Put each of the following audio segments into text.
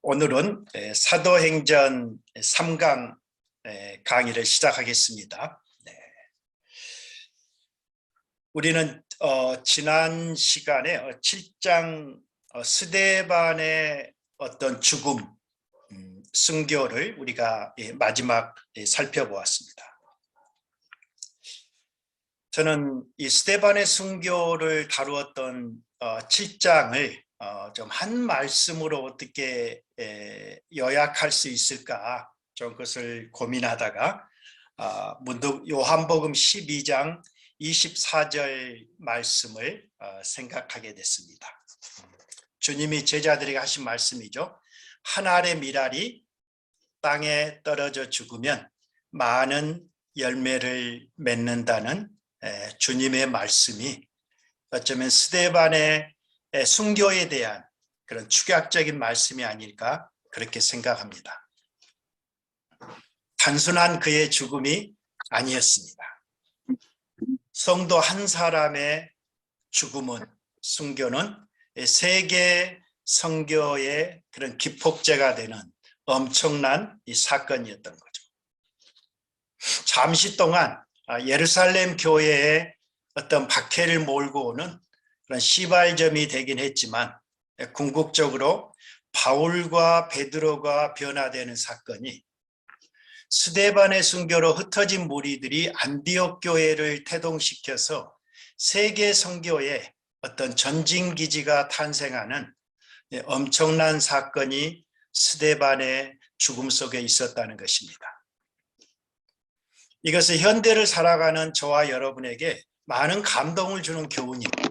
오늘은 사도행전 3강 강의를 시작하겠습니다. 우리는 지난 시간에 7장 스데반의 어떤 죽음, 순교를 우리가 마지막 살펴보았습니다. 저는 이 스데반의 순교를 다루었던 7장을 좀 한 말씀으로 어떻게 요약할 수 있을까 좀 그것을 고민하다가 문득 요한복음 12장 24절 말씀을 생각하게 됐습니다. 주님이 제자들에게 하신 말씀이죠. 한 알의 밀알이 땅에 떨어져 죽으면 많은 열매를 맺는다는 주님의 말씀이 어쩌면 스데반의 순교에 대한 그런 축약적인 말씀이 아닐까 그렇게 생각합니다. 단순한 그의 죽음이 아니었습니다. 성도 한 사람의 죽음은, 순교는 세계 선교의 그런 기폭제가 되는 엄청난 이 사건이었던 거죠. 잠시 동안 예루살렘 교회에 어떤 박해를 몰고 오는 그런 시발점이 되긴 했지만 궁극적으로 바울과 베드로가 변화되는 사건이 스데반의 순교로 흩어진 무리들이 안디옥 교회를 태동시켜서 세계 선교의 어떤 전진기지가 탄생하는 엄청난 사건이 스데반의 죽음 속에 있었다는 것입니다. 이것은 현대를 살아가는 저와 여러분에게 많은 감동을 주는 교훈입니다.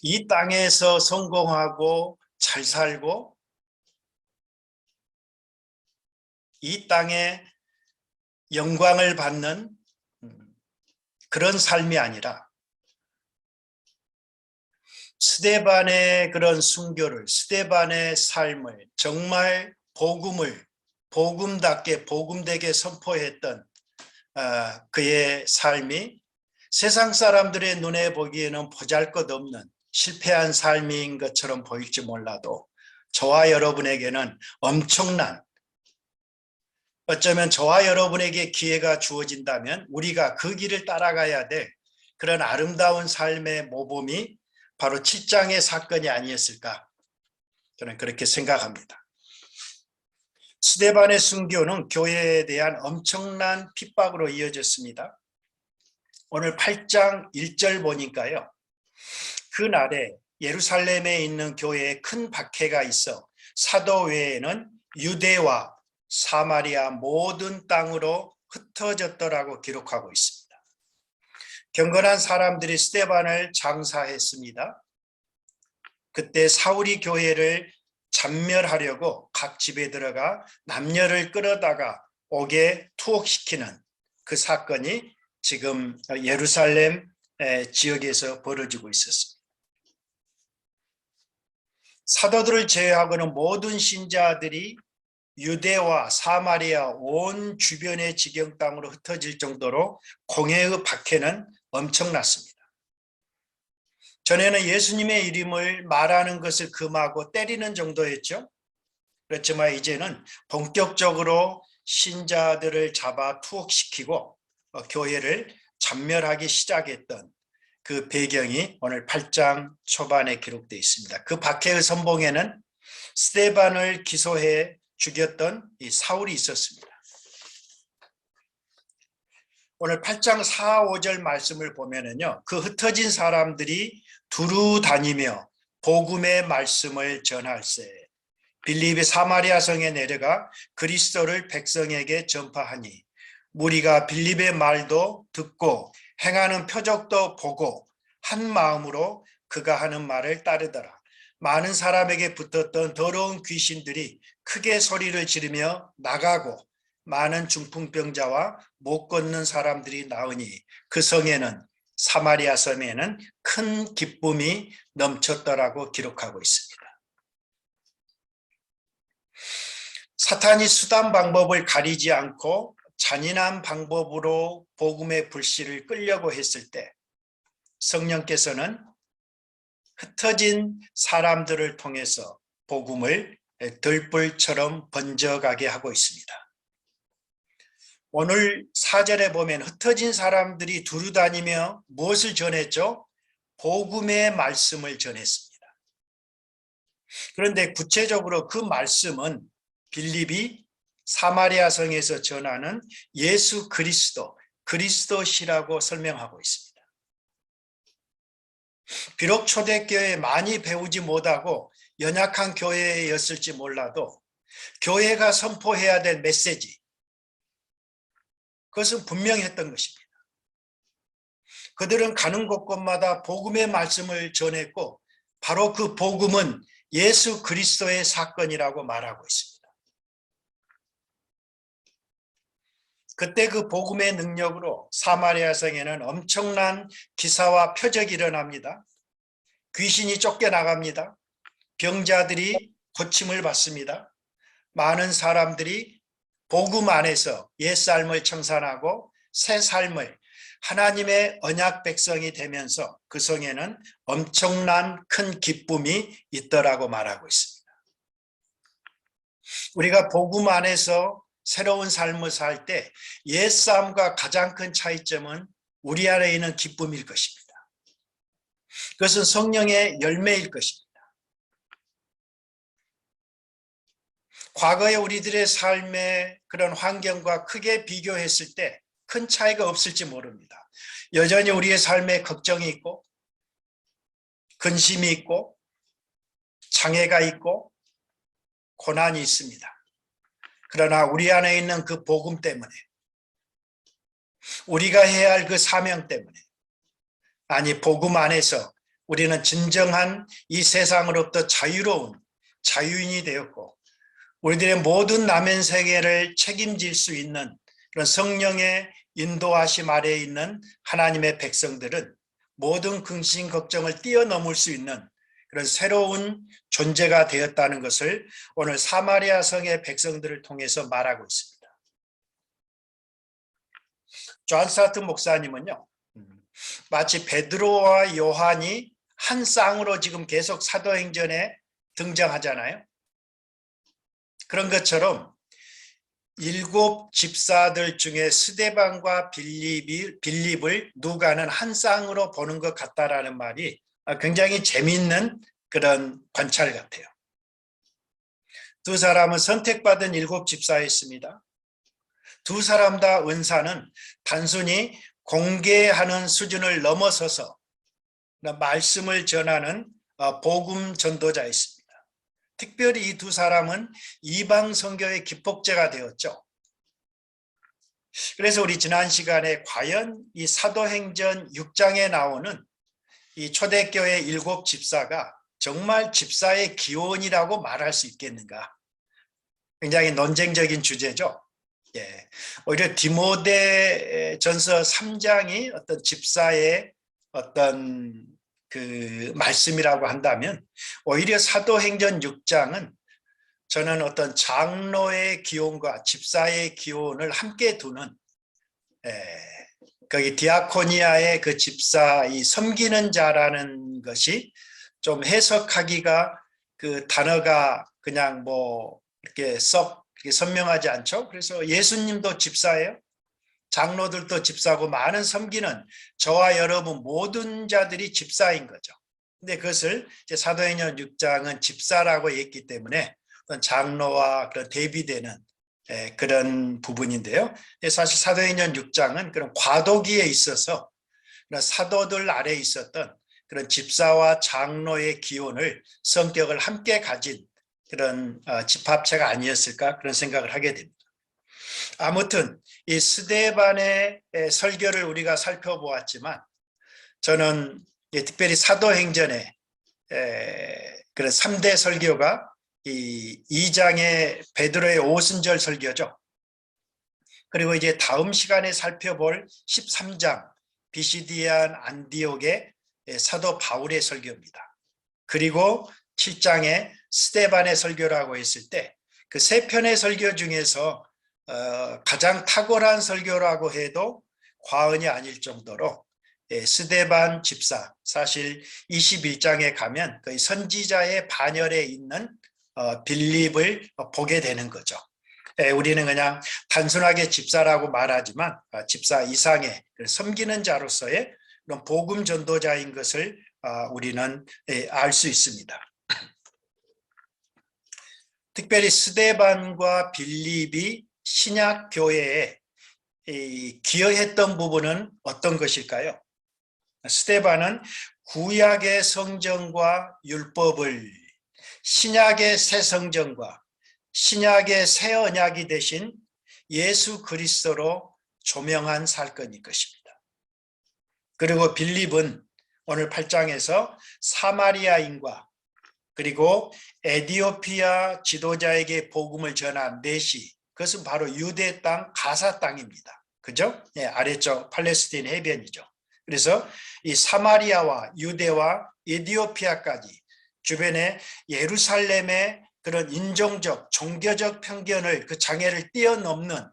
이 땅에서 성공하고 잘 살고 이 땅에 영광을 받는 그런 삶이 아니라 스데반의 그런 순교를, 스데반의 삶을 정말 복음답게 복음되게 선포했던 그의 삶이 세상 사람들의 눈에 보기에는 보잘것없는 실패한 삶인 것처럼 보일지 몰라도 저와 여러분에게는 엄청난, 어쩌면 저와 여러분에게 기회가 주어진다면 우리가 그 길을 따라가야 될 그런 아름다운 삶의 모범이 바로 7장의 사건이 아니었을까 저는 그렇게 생각합니다. 스데반의 순교는 교회에 대한 엄청난 핍박으로 이어졌습니다. 오늘 8장 1절 보니까요. 그날에 예루살렘에 있는 교회에 큰 박해가 있어 사도 외에는 유대와 사마리아 모든 땅으로 흩어졌더라고 기록하고 있습니다. 경건한 사람들이 스데반을 장사했습니다. 그때 사울이 교회를 잔멸하려고 각 집에 들어가 남녀를 끌어다가 옥에 투옥시키는 그 사건이 지금 예루살렘 지역에서 벌어지고 있었습니다. 사도들을 제외하고는 모든 신자들이 유대와 사마리아 온 주변의 지경 땅으로 흩어질 정도로 공회의 박해는 엄청났습니다. 전에는 예수님의 이름을 말하는 것을 금하고 때리는 정도였죠. 그렇지만 이제는 본격적으로 신자들을 잡아 투옥시키고 교회를 잔멸하기 시작했던 그 배경이 오늘 8장 초반에 기록되어 있습니다. 그 박해의 선봉에는 스데반을 기소해 죽였던 이 사울이 있었습니다. 오늘 8장 4, 5절 말씀을 보면은요, 그 흩어진 사람들이 두루 다니며 복음의 말씀을 전할세 빌립의 사마리아 성에 내려가 그리스도를 백성에게 전파하니 무리가 빌립의 말도 듣고 행하는 표적도 보고 한 마음으로 그가 하는 말을 따르더라. 많은 사람에게 붙었던 더러운 귀신들이 크게 소리를 지르며 나가고 많은 중풍병자와 못 걷는 사람들이 나으니 그 성에는 사마리아 섬에는 큰 기쁨이 넘쳤더라고 기록하고 있습니다. 사탄이 수단 방법을 가리지 않고 잔인한 방법으로 복음의 불씨를 끌려고 했을 때 성령께서는 흩어진 사람들을 통해서 복음을 들불처럼 번져가게 하고 있습니다. 오늘 4절에 보면 흩어진 사람들이 두루 다니며 무엇을 전했죠? 복음의 말씀을 전했습니다. 그런데 구체적으로 그 말씀은 빌립이 사마리아 성에서 전하는 예수 그리스도시라고 설명하고 있습니다. 비록 초대교회에 많이 배우지 못하고 연약한 교회였을지 몰라도 교회가 선포해야 될 메시지, 그것은 분명했던 것입니다. 그들은 가는 곳곳마다 복음의 말씀을 전했고 바로 그 복음은 예수 그리스도의 사건이라고 말하고 있습니다. 그때 그 복음의 능력으로 사마리아 성에는 엄청난 기사와 표적이 일어납니다. 귀신이 쫓겨나갑니다. 병자들이 고침을 받습니다. 많은 사람들이 복음 안에서 옛삶을 청산하고 새 삶을 하나님의 언약 백성이 되면서 그 성에는 엄청난 큰 기쁨이 있더라고 말하고 있습니다. 우리가 복음 안에서 새로운 삶을 살 때 옛삶과 가장 큰 차이점은 우리 안에 있는 기쁨일 것입니다. 그것은 성령의 열매일 것입니다. 과거의 우리들의 삶의 그런 환경과 크게 비교했을 때 큰 차이가 없을지 모릅니다. 여전히 우리의 삶에 걱정이 있고 근심이 있고 장애가 있고 고난이 있습니다. 그러나 우리 안에 있는 그 복음 때문에 우리가 해야 할 그 사명 때문에 아니 복음 안에서 우리는 진정한 이 세상으로부터 자유로운 자유인이 되었고 우리들의 모든 남은 세계를 책임질 수 있는 그런 성령의 인도하심 아래에 있는 하나님의 백성들은 모든 근심 걱정을 뛰어넘을 수 있는 그런 새로운 존재가 되었다는 것을 오늘 사마리아 성의 백성들을 통해서 말하고 있습니다. 존 사트 목사님은요, 마치 베드로와 요한이 한 쌍으로 지금 계속 사도행전에 등장하잖아요. 그런 것처럼 7 집사들 중에 스데반과 빌립을 누가는 한 쌍으로 보는 것 같다라는 말이 굉장히 재미있는 그런 관찰 같아요. 두 사람은 선택받은 7 집사였습니다. 두 사람 다 은사는 단순히 공개하는 수준을 넘어서서 말씀을 전하는 복음 전도자였습니다. 특별히 이 두 사람은 이방 선교의 기폭제가 되었죠. 그래서 우리 지난 시간에 과연 이 사도행전 6장에 나오는 이 초대교회 7 집사가 정말 집사의 기원이라고 말할 수 있겠는가? 굉장히 논쟁적인 주제죠. 예. 오히려 디모데전서 3장이 어떤 집사의 어떤 그 말씀이라고 한다면 오히려 사도행전 6장은 저는 어떤 장로의 기원과 집사의 기원을 함께 두는 거기 디아코니아의 그 집사 이 섬기는 자라는 것이 좀 해석하기가 그 단어가 그냥 뭐 이렇게 썩 선명하지 않죠. 그래서 예수님도 집사예요. 장로들도 집사고 많은 섬기는 저와 여러분 모든 자들이 집사인 거죠. 근데 그것을 이제 사도행전 6장은 집사라고 했기 때문에 장로와 그런 대비되는 그런 부분인데요. 사실 사도행전 6장은 그런 과도기에 있어서 사도들 아래에 있었던 그런 집사와 장로의 기원을 성격을 함께 가진 그런 집합체가 아니었을까 그런 생각을 하게 됩니다. 아무튼 이 스데반의 설교를 우리가 살펴보았지만 저는 특별히 사도행전의 그런 3대 설교가 이 2장의 베드로의 오순절 설교죠. 그리고 이제 다음 시간에 살펴볼 13장 비시디안 안디옥의 사도 바울의 설교입니다. 그리고 7장의 스데반의 설교라고 했을 때 그 세 편의 설교 중에서 가장 탁월한 설교라고 해도 과언이 아닐 정도로 스데반 집사 사실 21장에 가면 거의 선지자의 반열에 있는 빌립을 보게 되는 거죠. 우리는 그냥 단순하게 집사라고 말하지만 집사 이상의 섬기는 자로서의 그런 복음 전도자인 것을 우리는 알 수 있습니다. 특별히 스데반과 빌립이 신약 교회에 기여했던 부분은 어떤 것일까요? 스데반은 구약의 성경과 율법을 신약의 새 성경과 신약의 새 언약이 되신 예수 그리스도로 조명한 사건일 것입니다. 그리고 빌립은 오늘 8장에서 사마리아인과 그리고 에디오피아 지도자에게 복음을 전한 내시, 그것은 바로 유대 땅 가사 땅입니다. 그죠? 예, 아래쪽 팔레스타인 해변이죠. 그래서 이 사마리아와 유대와 에디오피아까지 주변에 예루살렘의 그런 인종적, 종교적 편견을 그 장애를 뛰어넘는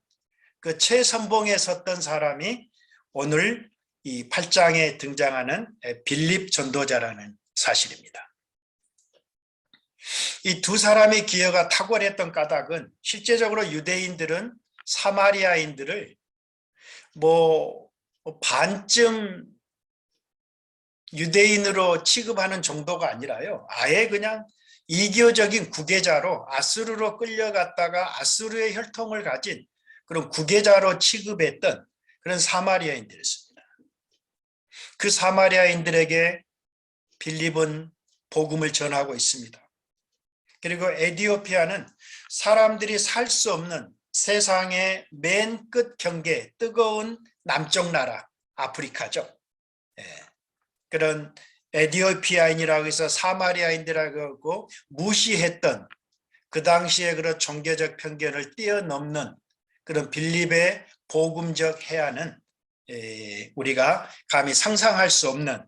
그 최선봉에 섰던 사람이 오늘 이 8장에 등장하는 빌립 전도자라는 사실입니다. 이 두 사람의 기여가 탁월했던 까닭은 실제적으로 유대인들은 사마리아인들을 반쯤 유대인으로 취급하는 정도가 아니라요. 아예 그냥 이교적인 구계자로 아수르로 끌려갔다가 아수르의 혈통을 가진 그런 구계자로 취급했던 그런 사마리아인들이었습니다. 그 사마리아인들에게 빌립은 복음을 전하고 있습니다. 그리고 에디오피아는 사람들이 살 수 없는 세상의 맨 끝 경계, 뜨거운 남쪽 나라, 아프리카죠. 그런 에디오피아인이라고 해서 사마리아인들이라고 하고 무시했던 그 당시에 그런 종교적 편견을 뛰어넘는 그런 빌립의 복음적 해안은 우리가 감히 상상할 수 없는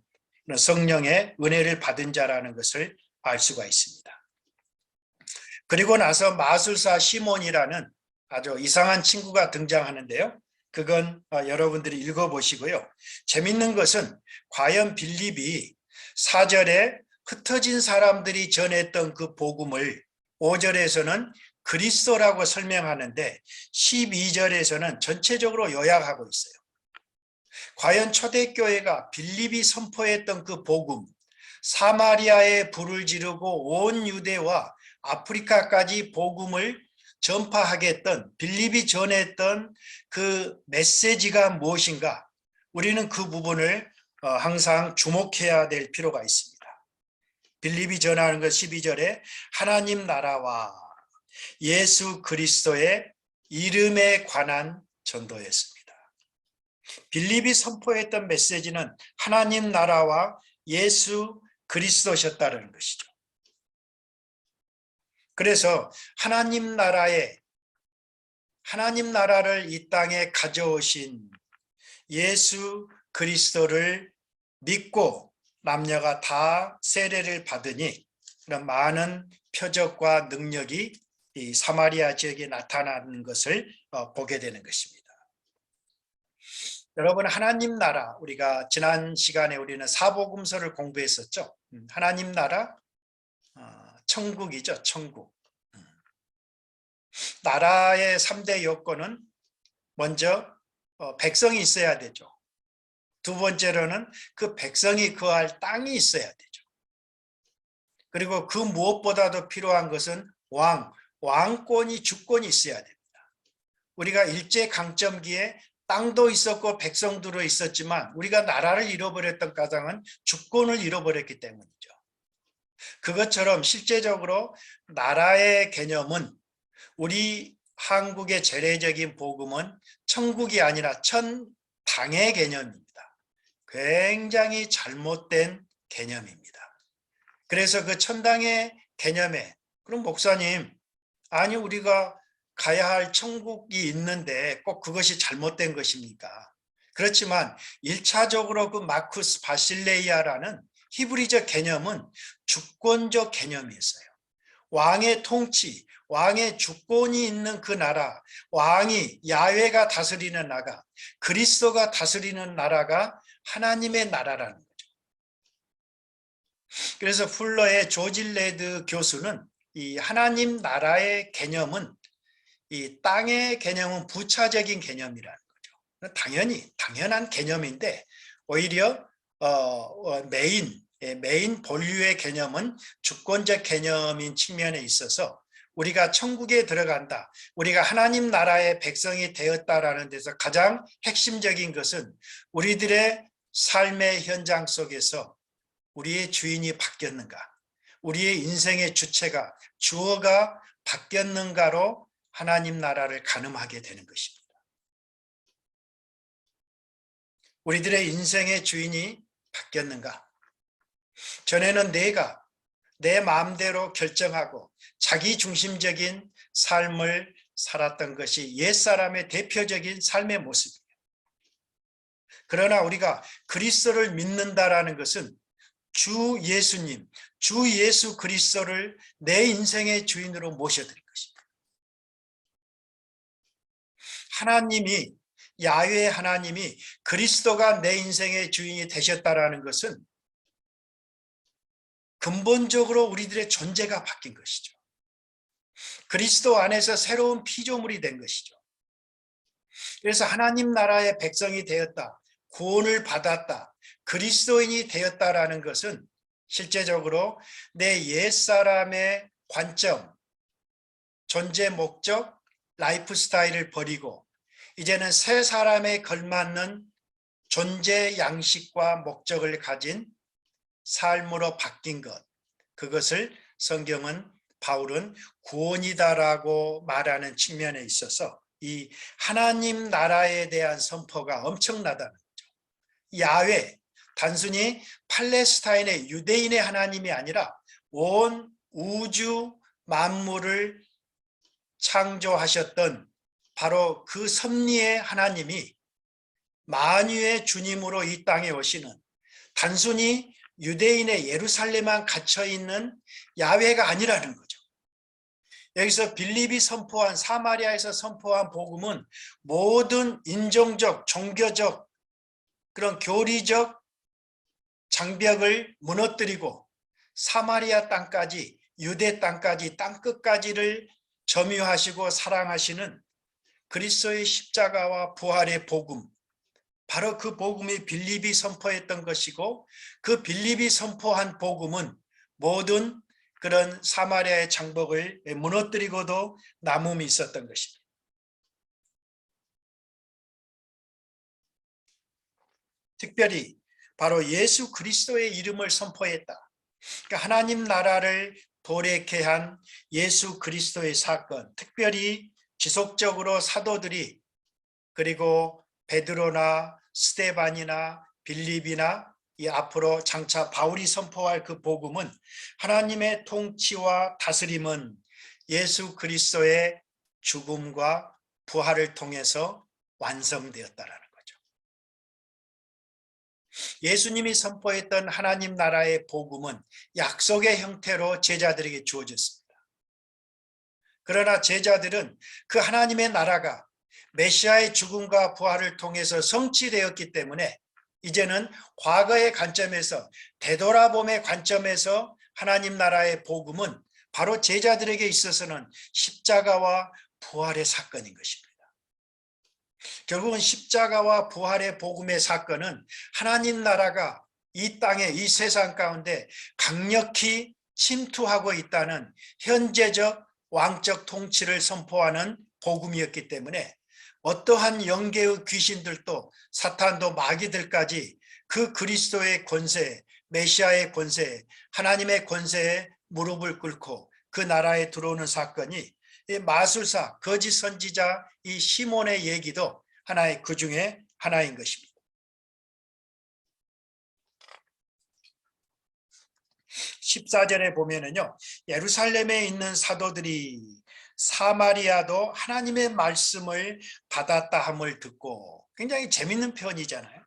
성령의 은혜를 받은 자라는 것을 알 수가 있습니다. 그리고 나서 마술사 시몬이라는 아주 이상한 친구가 등장하는데요. 그건 여러분들이 읽어보시고요. 재밌는 것은 과연 빌립이 4절에 흩어진 사람들이 전했던 그 복음을 5절에서는 그리스도라고 설명하는데 12절에서는 전체적으로 요약하고 있어요. 과연 초대교회가 빌립이 선포했던 그 복음, 사마리아에 불을 지르고 온 유대와 아프리카까지 복음을 전파하겠던 빌립이 전했던 그 메시지가 무엇인가? 우리는 그 부분을 항상 주목해야 될 필요가 있습니다. 빌립이 전하는 것 12절에 하나님 나라와 예수 그리스도의 이름에 관한 전도였습니다. 빌립이 선포했던 메시지는 하나님 나라와 예수 그리스도셨다는 것이죠. 그래서 하나님 나라를 이 땅에 가져오신 예수 그리스도를 믿고 남녀가 다 세례를 받으니 그런 많은 표적과 능력이 이 사마리아 지역에 나타나는 것을 보게 되는 것입니다. 여러분, 하나님 나라, 우리가 지난 시간에 우리는 사복음서를 공부했었죠. 하나님 나라, 천국이죠, 천국. 나라의 3대 요건은 먼저 백성이 있어야 되죠. 두 번째로는 그 백성이 거할 땅이 있어야 되죠. 그리고 그 무엇보다도 필요한 것은 왕권이 주권이 있어야 됩니다. 우리가 일제강점기에 땅도 있었고 백성들도 있었지만 우리가 나라를 잃어버렸던 까닭은 주권을 잃어버렸기 때문이죠. 그것처럼 실제적으로 나라의 개념은 우리 한국의 재래적인 복음은 천국이 아니라 천당의 개념입니다. 굉장히 잘못된 개념입니다. 그래서 그 천당의 개념에 그럼 목사님, 아니 우리가 가야 할 천국이 있는데 꼭 그것이 잘못된 것입니까? 그렇지만 1차적으로 그 마쿠스 바실레이아라는 히브리적 개념은 주권적 개념이었어요. 왕의 통치, 왕의 주권이 있는 그 나라, 왕이 야훼가 다스리는 나라, 그리스도가 다스리는 나라가 하나님의 나라라는 거죠. 그래서 풀러의 조지 레드 교수는 이 하나님 나라의 개념은 이 땅의 개념은 부차적인 개념이라는 거죠. 당연한 개념인데 오히려 메인 본류의 개념은 주권적 개념인 측면에 있어서 우리가 천국에 들어간다, 우리가 하나님 나라의 백성이 되었다라는 데서 가장 핵심적인 것은 우리들의 삶의 현장 속에서 우리의 주인이 바뀌었는가, 우리의 인생의 주체가 주어가 바뀌었는가로 하나님 나라를 가늠하게 되는 것입니다. 우리들의 인생의 주인이 바뀌었는가? 전에는 내가 내 마음대로 결정하고 자기 중심적인 삶을 살았던 것이 옛사람의 대표적인 삶의 모습이에요. 그러나 우리가 그리스도를 믿는다라는 것은 주 예수님, 주 예수 그리스도를 내 인생의 주인으로 모셔드린 것입니다. 하나님이, 야훼 하나님이 그리스도가 내 인생의 주인이 되셨다라는 것은 근본적으로 우리들의 존재가 바뀐 것이죠. 그리스도 안에서 새로운 피조물이 된 것이죠. 그래서 하나님 나라의 백성이 되었다, 구원을 받았다, 그리스도인이 되었다라는 것은 실제적으로 내 옛사람의 관점, 존재 목적, 라이프 스타일을 버리고 이제는 새 사람에 걸맞는 존재 양식과 목적을 가진 삶으로 바뀐 것, 그것을 성경은, 바울은 구원이다라고 말하는 측면에 있어서 이 하나님 나라에 대한 선포가 엄청나다는 거죠. 야훼, 단순히 팔레스타인의 유대인의 하나님이 아니라 온 우주 만물을 창조하셨던 바로 그 섭리의 하나님이 만유의 주님으로 이 땅에 오시는, 단순히 유대인의 예루살렘만 갇혀있는 야훼가 아니라는 거죠. 여기서 빌립이 선포한, 사마리아에서 선포한 복음은 모든 인종적, 종교적, 그런 교리적 장벽을 무너뜨리고 사마리아 땅까지, 유대 땅까지, 땅끝까지를 점유하시고 사랑하시는 그리스도의 십자가와 부활의 복음, 바로 그 복음이 빌립이 선포했던 것이고, 그 빌립이 선포한 복음은 모든 그런 사마리아의 장벽을 무너뜨리고도 남음이 있었던 것입니다. 특별히 바로 예수 그리스도의 이름을 선포했다. 그러니까 하나님 나라를 도래케 한 예수 그리스도의 사건, 특별히 지속적으로 사도들이, 그리고 베드로나 스데반이나 빌립이나 이 앞으로 장차 바울이 선포할 그 복음은 하나님의 통치와 다스림은 예수 그리스도의 죽음과 부활을 통해서 완성되었다라는 거죠. 예수님이 선포했던 하나님 나라의 복음은 약속의 형태로 제자들에게 주어졌습니다. 그러나 제자들은 그 하나님의 나라가 메시아의 죽음과 부활을 통해서 성취되었기 때문에 이제는 과거의 관점에서, 되돌아봄의 관점에서 하나님 나라의 복음은 바로 제자들에게 있어서는 십자가와 부활의 사건인 것입니다. 결국은 십자가와 부활의 복음의 사건은 하나님 나라가 이 땅에, 이 세상 가운데 강력히 침투하고 있다는 현재적 왕적 통치를 선포하는 복음이었기 때문에 어떠한 영계의 귀신들도, 사탄도, 마귀들까지 그 그리스도의 권세, 메시아의 권세, 하나님의 권세에 무릎을 꿇고 그 나라에 들어오는 사건이, 이 마술사, 거짓 선지자 이 시몬의 얘기도 하나의 그 중에 하나인 것입니다. 14절에 보면은요, 예루살렘에 있는 사도들이 사마리아도 하나님의 말씀을 받았다 함을 듣고, 굉장히 재밌는 표현이잖아요.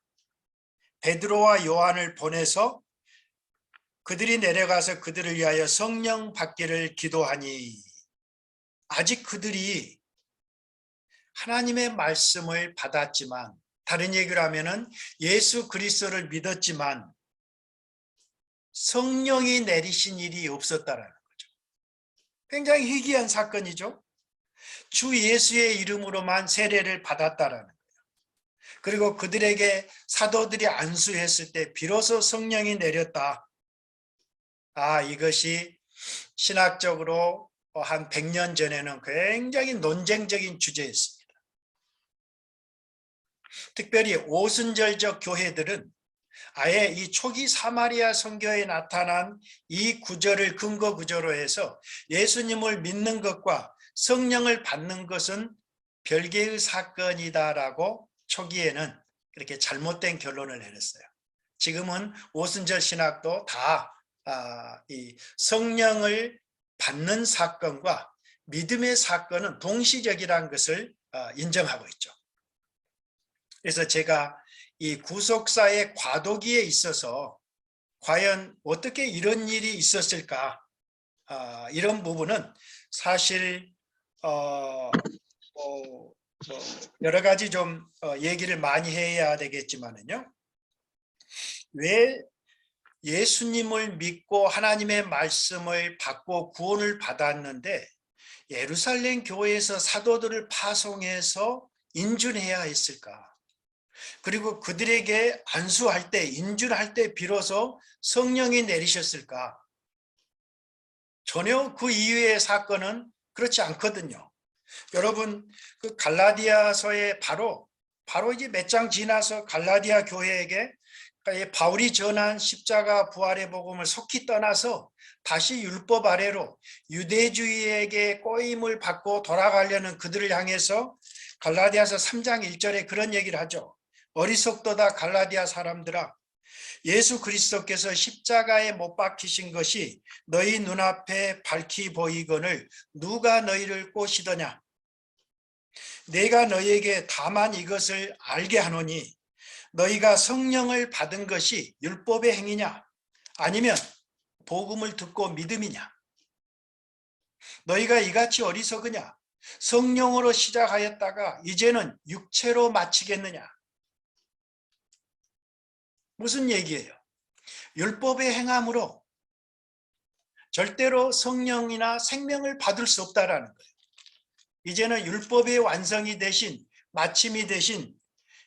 베드로와 요한을 보내서 그들이 내려가서 그들을 위하여 성령 받기를 기도하니, 아직 그들이 하나님의 말씀을 받았지만, 다른 얘기를 하면은 예수 그리스도를 믿었지만 성령이 내리신 일이 없었다라는 거죠. 굉장히 희귀한 사건이죠. 주 예수의 이름으로만 세례를 받았다라는 거예요. 그리고 그들에게 사도들이 안수했을 때 비로소 성령이 내렸다. 이것이 신학적으로 한 100년 전에는 굉장히 논쟁적인 주제였습니다. 특별히 오순절적 교회들은 아예 이 초기 사마리아 선교에 나타난 이 구절을 근거 구조로 해서 예수님을 믿는 것과 성령을 받는 것은 별개의 사건이다라고 초기에는 그렇게 잘못된 결론을 내렸어요. 지금은 오순절 신학도 다 이 성령을 받는 사건과 믿음의 사건은 동시적이라는 것을 인정하고 있죠. 그래서 제가 이 구속사의 과도기에 있어서 과연 어떻게 이런 일이 있었을까, 이런 부분은 사실 여러 가지 좀 얘기를 많이 해야 되겠지만은요, 왜 예수님을 믿고 하나님의 말씀을 받고 구원을 받았는데 예루살렘 교회에서 사도들을 파송해서 인준해야 했을까? 그리고 그들에게 안수할 때, 인준할 때 비로소 성령이 내리셨을까? 전혀 그 이후의 사건은 그렇지 않거든요. 여러분, 그 갈라디아서에 바로 이제 몇 장 지나서 갈라디아 교회에게 바울이 전한 십자가 부활의 복음을 속히 떠나서 다시 율법 아래로 유대주의에게 꼬임을 받고 돌아가려는 그들을 향해서 갈라디아서 3장 1절에 그런 얘기를 하죠. 어리석도다 갈라디아 사람들아, 예수 그리스도께서 십자가에 못 박히신 것이 너희 눈앞에 밝히 보이거늘 누가 너희를 꼬시더냐? 내가 너희에게 다만 이것을 알게 하노니 너희가 성령을 받은 것이 율법의 행위냐 아니면 복음을 듣고 믿음이냐? 너희가 이같이 어리석으냐? 성령으로 시작하였다가 이제는 육체로 마치겠느냐? 무슨 얘기예요? 율법의 행함으로 절대로 성령이나 생명을 받을 수 없다라는 거예요. 이제는 율법의 완성이 되신, 마침이 되신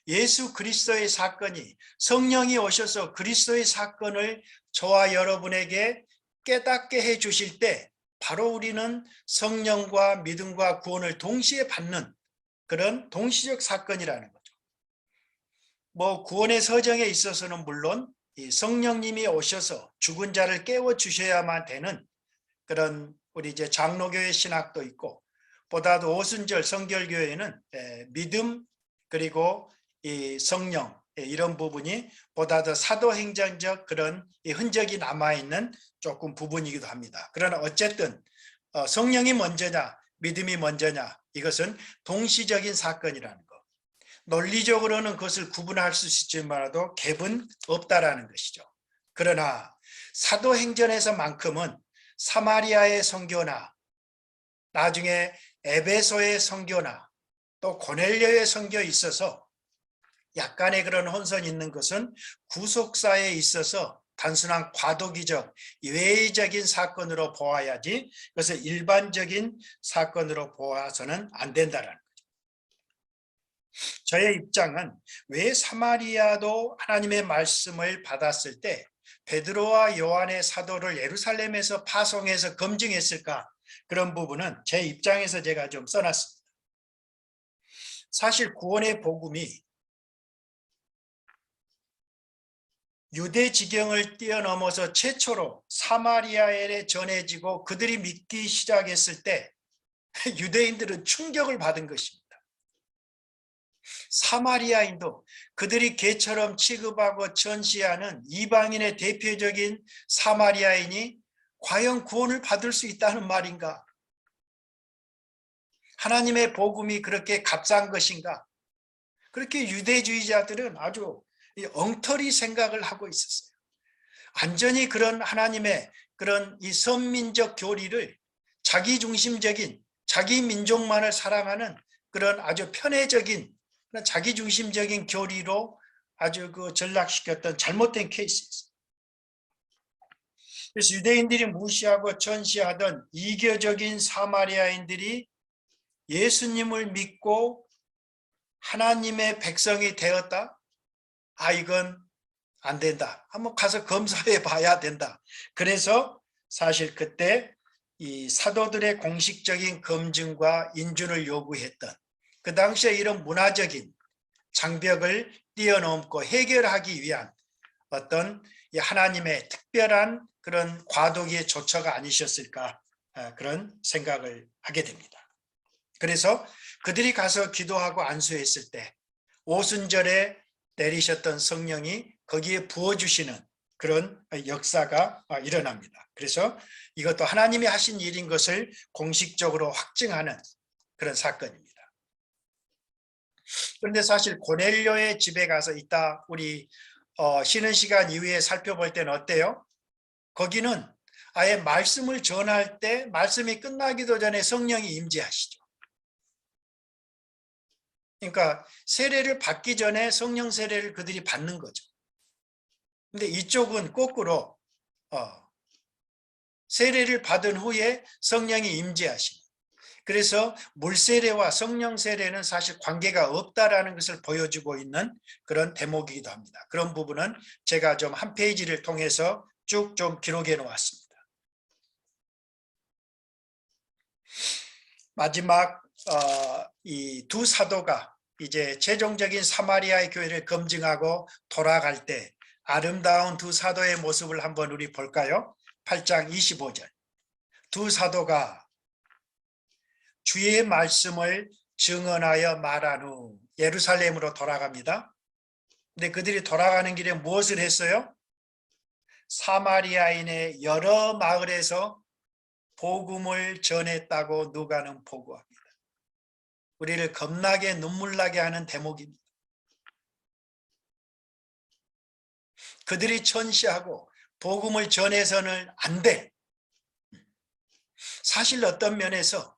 예수 그리스도의 사건이, 성령이 오셔서 그리스도의 사건을 저와 여러분에게 깨닫게 해 주실 때 바로 우리는 성령과 믿음과 구원을 동시에 받는 그런 동시적 사건이라는 거죠. 구원의 서정에 있어서는 물론 이 성령님이 오셔서 죽은 자를 깨워 주셔야만 되는 그런 우리 이제 장로교회 신학도 있고, 보다도 오순절 성결교회는 믿음 그리고 이 성령 이런 부분이 보다 더 사도행전적 그런 흔적이 남아있는 조금 부분이기도 합니다. 그러나 어쨌든 성령이 먼저냐 믿음이 먼저냐 이것은 동시적인 사건이라는 것. 논리적으로는 그것을 구분할 수 있지만도 갭은 없다라는 것이죠. 그러나 사도행전에서만큼은 사마리아의 선교나 나중에 에베소의 선교나 또 고넬료의 선교에 있어서 약간의 그런 혼선이 있는 것은 구속사에 있어서 단순한 과도기적 예외적인 사건으로 보아야지 그것을 일반적인 사건으로 보아서는 안 된다는 거죠. 저의 입장은 왜 사마리아도 하나님의 말씀을 받았을 때 베드로와 요한의 사도를 예루살렘에서 파송해서 검증했을까? 그런 부분은 제 입장에서 제가 좀 써놨습니다. 사실 구원의 복음이 유대 지경을 뛰어넘어서 최초로 사마리아에 전해지고 그들이 믿기 시작했을 때 유대인들은 충격을 받은 것입니다. 사마리아인도 그들이 개처럼 취급하고 전시하는 이방인의 대표적인 사마리아인이 과연 구원을 받을 수 있다는 말인가? 하나님의 복음이 그렇게 값싼 것인가? 그렇게 유대주의자들은 아주 엉터리 생각을 하고 있었어요. 완전히 그런 하나님의 그런 이 선민적 교리를 자기중심적인 자기 민족만을 사랑하는 그런 아주 편애적인 자기중심적인 교리로 아주 전락시켰던 잘못된 케이스였어요. 그래서 유대인들이 무시하고 전시하던 이교적인 사마리아인들이 예수님을 믿고 하나님의 백성이 되었다? 아, 이건 안 된다. 한번 가서 검사해 봐야 된다. 그래서 사실 그때 이 사도들의 공식적인 검증과 인준을 요구했던 그 당시에 이런 문화적인 장벽을 뛰어넘고 해결하기 위한 어떤 하나님의 특별한 그런 과도기의 조처가 아니셨을까, 그런 생각을 하게 됩니다. 그래서 그들이 가서 기도하고 안수했을 때 오순절에 내리셨던 성령이 거기에 부어주시는 그런 역사가 일어납니다. 그래서 이것도 하나님이 하신 일인 것을 공식적으로 확증하는 그런 사건입니다. 그런데 사실 고넬료의 집에 가서 이따 우리 쉬는 시간 이후에 살펴볼 때는 어때요? 거기는 아예 말씀을 전할 때 말씀이 끝나기도 전에 성령이 임재하시죠. 그러니까 세례를 받기 전에 성령 세례를 그들이 받는 거죠. 근데 이쪽은 거꾸로 세례를 받은 후에 성령이 임재하시는. 그래서 물세례와 성령 세례는 사실 관계가 없다라는 것을 보여주고 있는 그런 대목이기도 합니다. 그런 부분은 제가 좀 한 페이지를 통해서 쭉 좀 기록해 놓았습니다. 마지막 이 두 사도가 이제 최종적인 사마리아의 교회를 검증하고 돌아갈 때 아름다운 두 사도의 모습을 한번 우리 볼까요? 8장 25절. 두 사도가 주의 말씀을 증언하여 말한 후 예루살렘으로 돌아갑니다. 근데 그들이 돌아가는 길에 무엇을 했어요? 사마리아인의 여러 마을에서 복음을 전했다고 누가는 보고합니다. 우리를 겁나게 눈물나게 하는 대목입니다. 그들이 전시하고 복음을 전해서는 안 돼. 사실 어떤 면에서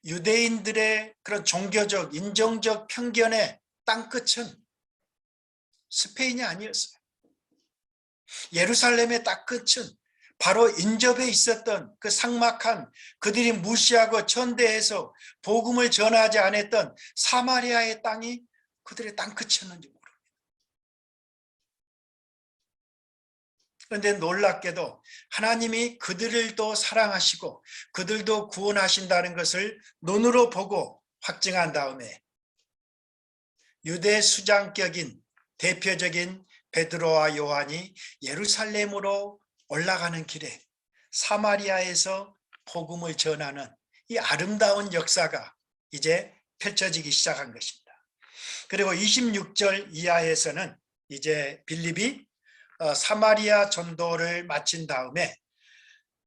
유대인들의 그런 종교적, 인종적 편견의 땅끝은 스페인이 아니었어요. 예루살렘의 땅끝은 바로 인접해 있었던 그 삭막한 그들이 무시하고 천대해서 복음을 전하지 않았던 사마리아의 땅이 그들의 땅끝이었는지 모릅니다. 그런데 놀랍게도 하나님이 그들도 사랑하시고 그들도 구원하신다는 것을 눈으로 보고 확증한 다음에 유대 수장격인 대표적인 베드로와 요한이 예루살렘으로 올라가는 길에 사마리아에서 복음을 전하는 이 아름다운 역사가 이제 펼쳐지기 시작한 것입니다. 그리고 26절 이하에서는 이제 빌립이 사마리아 전도를 마친 다음에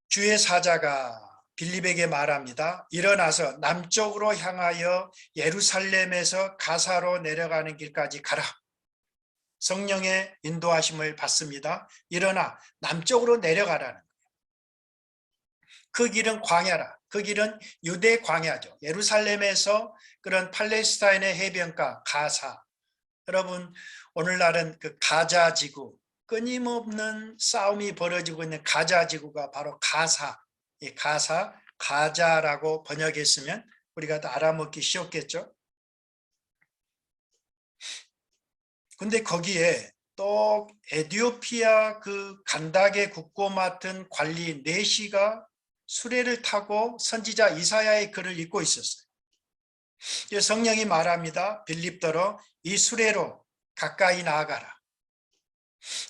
주의 사자가 빌립에게 말합니다. 일어나서 남쪽으로 향하여 예루살렘에서 가사로 내려가는 길까지 가라. 성령의 인도하심을 받습니다. 일어나 남쪽으로 내려가라는 거예요. 그 길은 광야라. 그 길은 유대 광야죠. 예루살렘에서 그런 팔레스타인의 해변가 가사. 여러분 오늘날은 그 가자 지구, 끊임없는 싸움이 벌어지고 있는 가자 지구가 바로 가사. 이 가사, 가자라고 번역했으면 우리가 다 알아먹기 쉬웠겠죠. 근데 거기에 또 에티오피아 그 간닥의 국고 맡은 관리 네시가 수레를 타고 선지자 이사야의 글을 읽고 있었어요. 성령이 말합니다. 빌립더러 이 수레로 가까이 나아가라.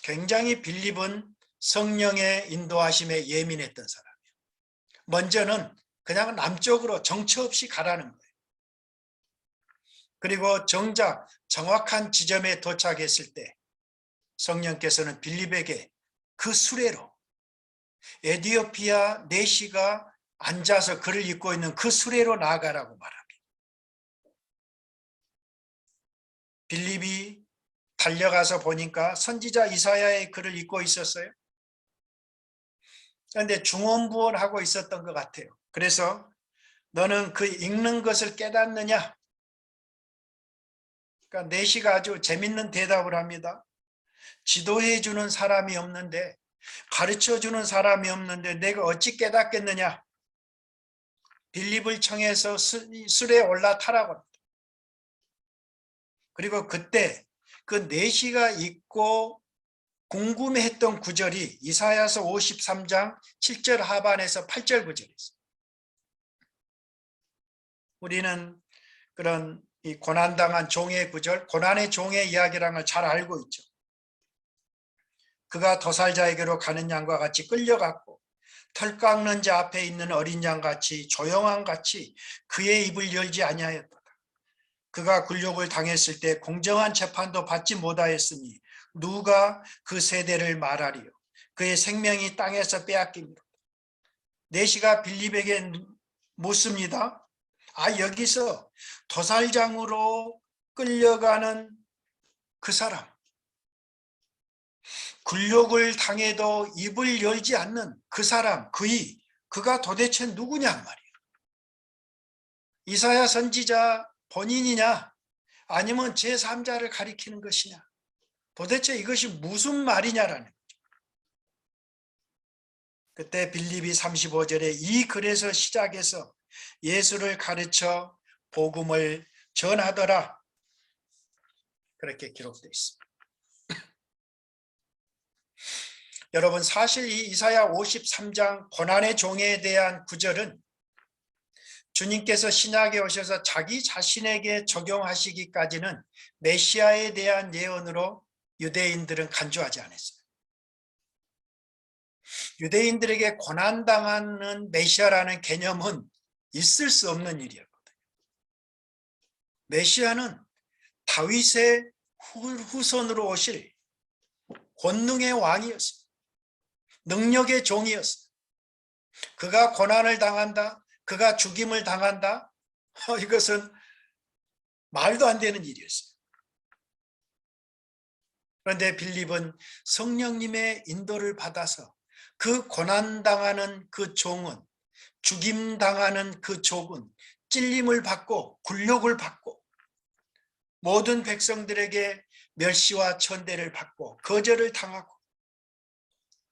굉장히 빌립은 성령의 인도하심에 예민했던 사람이에요. 먼저는 그냥 남쪽으로 정처 없이 가라는 거예요. 그리고 정작 정확한 지점에 도착했을 때 성령께서는 빌립에게 그 수레로 에티오피아 네시가 앉아서 글을 읽고 있는 그 수레로 나아가라고 말합니다. 빌립이 달려가서 보니까 선지자 이사야의 글을 읽고 있었어요. 그런데 중언부언하고 있었던 것 같아요. 그래서 너는 그 읽는 것을 깨닫느냐? 그러니까 네시가 아주 재밌는 대답을 합니다. 지도해 주는 사람이 없는데 가르쳐주는 사람이 없는데 내가 어찌 깨닫겠느냐. 빌립을 청해서 술에 올라타라고 합니다. 그리고 그때 그 내시가 있고 궁금해했던 구절이 이사야서 53장 7절 하반에서 8절 구절이었어요. 우리는 그런 이 고난당한 종의 구절, 고난의 종의 이야기라는 걸 잘 알고 있죠. 그가 도살자에게로 가는 양과 같이 끌려갔고 털 깎는 자 앞에 있는 어린 양같이 조용한 같이 그의 입을 열지 아니하였도다. 그가 굴욕을 당했을 때 공정한 재판도 받지 못하였으니 누가 그 세대를 말하리요. 그의 생명이 땅에서 빼앗깁니다. 내시가 빌립에게 묻습니다. 여기서 도살장으로 끌려가는 그 사람, 굴욕을 당해도 입을 열지 않는 그 사람, 그가 도대체 누구냐 말이에요. 이사야 선지자 본인이냐 아니면 제3자를 가리키는 것이냐, 도대체 이것이 무슨 말이냐라는 거죠. 그때 빌립이 35절에 이 글에서 시작해서 예수를 가르쳐 복음을 전하더라, 그렇게 기록되어 있습니다. 여러분, 사실 이 이사야 53장 고난의 종에 대한 구절은 주님께서 신약에 오셔서 자기 자신에게 적용하시기까지는 메시아에 대한 예언으로 유대인들은 간주하지 않았어요. 유대인들에게 고난당하는 메시아라는 개념은 있을 수 없는 일이었거든요. 메시아는 다윗의 후손으로 오실 권능의 왕이었어요. 능력의 종이었어요. 그가 고난을 당한다, 그가 죽임을 당한다, 이것은 말도 안 되는 일이었어요. 그런데 빌립은 성령님의 인도를 받아서 그 고난당하는 그 종은, 죽임당하는 그 종은 찔림을 받고 굴욕을 받고 모든 백성들에게 멸시와 천대를 받고 거절을 당하고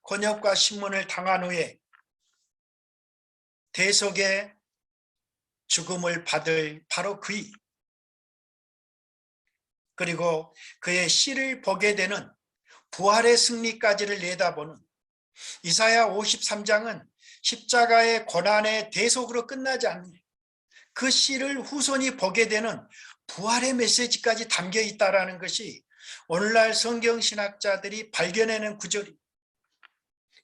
곤욕과 신문을 당한 후에 대속의 죽음을 받을 바로 그이, 그리고 그의 씨를 보게 되는 부활의 승리까지를 내다보는 이사야 53장은 십자가의 고난의 대속으로 끝나지 않는, 그 씨를 후손이 보게 되는 부활의 메시지까지 담겨 있다는 것이 오늘날 성경신학자들이 발견해낸 구절입니다.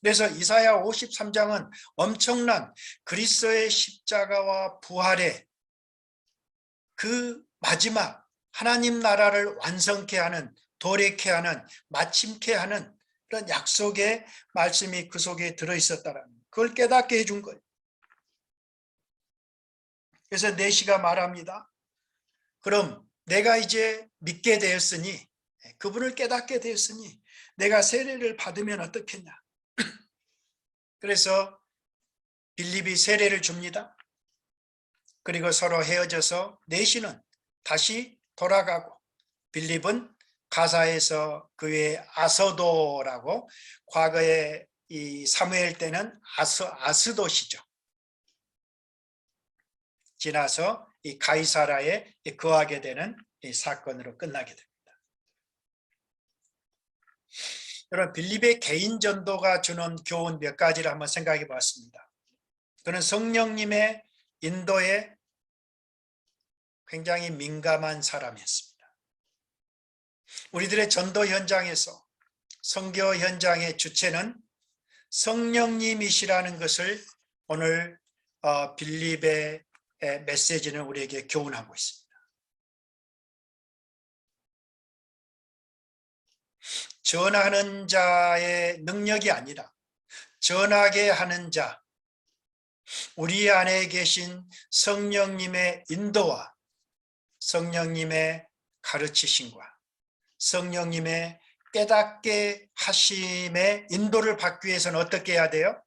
그래서 이사야 53장은 엄청난 그리스도의 십자가와 부활의 그 마지막 하나님 나라를 완성케 하는, 도래케 하는, 마침케 하는 그런 약속의 말씀이 그 속에 들어있었다는, 그걸 깨닫게 해준 거예요. 그래서 내시가 말합니다. 그럼 내가 이제 믿게 되었으니, 그분을 깨닫게 되었으니 내가 세례를 받으면 어떻겠냐. 그래서 빌립이 세례를 줍니다. 그리고 서로 헤어져서 내시는 다시 돌아가고, 빌립은 가사에서 그의 아서도라고, 과거에 이 사무엘 때는 아스도시죠. 지나서 이 가이사라에 거하게 되는 이 사건으로 끝나게 됩니다. 여러분, 빌립의 개인 전도가 주는 교훈 몇 가지를 한번 생각해 봤습니다. 그는 성령님의 인도에 굉장히 민감한 사람이었습니다. 우리들의 전도 현장에서, 선교 현장의 주체는 성령님이시라는 것을 오늘 빌립의 메시지는 우리에게 교훈하고 있습니다. 전하는 자의 능력이 아니라 전하게 하는 자, 우리 안에 계신 성령님의 인도와 성령님의 가르치심과 성령님의 깨닫게 하심의 인도를 받기 위해서는 어떻게 해야 돼요?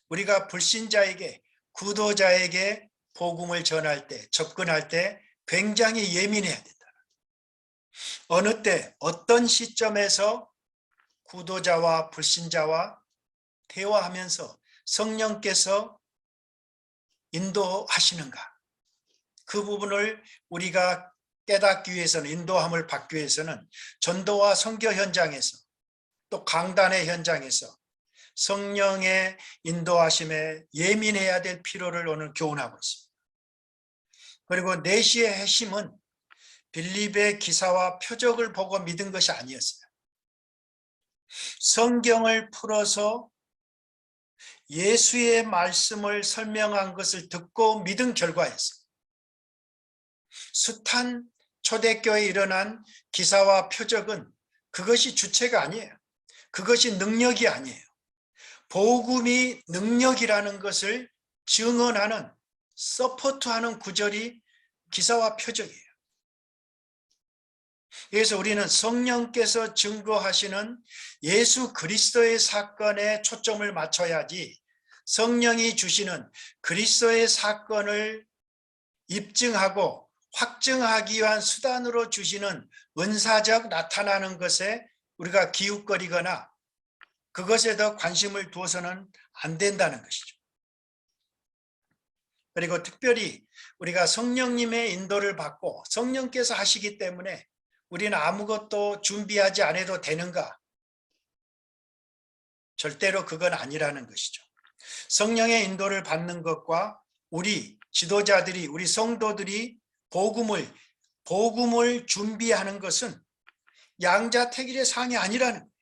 우리가 불신자에게, 구도자에게 복음을 전할 때, 접근할 때 굉장히 예민해야 된다. 어느 때, 어떤 시점에서 구도자와 불신자와 대화하면서 성령께서 인도하시는가? 그 부분을 우리가 깨닫기 위해서는, 인도함을 받기 위해서는 전도와 선교 현장에서, 또 강단의 현장에서 성령의 인도하심에 예민해야 될 필요를 오늘 교훈하고 있습니다. 그리고 내시의 핵심은 빌립의 기사와 표적을 보고 믿은 것이 아니었어요. 성경을 풀어서 예수의 말씀을 설명한 것을 듣고 믿은 결과였어요. 숱한 초대교회에 일어난 기사와 표적은 그것이 주체가 아니에요. 그것이 능력이 아니에요. 복음이 능력이라는 것을 증언하는, 서포트하는 구절이 기사와 표적이에요. 그래서 우리는 성령께서 증거하시는 예수 그리스도의 사건에 초점을 맞춰야지, 성령이 주시는 그리스도의 사건을 입증하고 확증하기 위한 수단으로 주시는 은사적 나타나는 것에 우리가 기웃거리거나 그것에 더 관심을 두어서는 안 된다는 것이죠. 그리고 특별히 우리가 성령님의 인도를 받고 성령께서 하시기 때문에 우리는 아무것도 준비하지 않아도 되는가? 절대로 그건 아니라는 것이죠. 성령의 인도를 받는 것과 우리 지도자들이, 우리 성도들이 복음을 준비하는 것은 양자택일의 사항이 아니라는 거예요.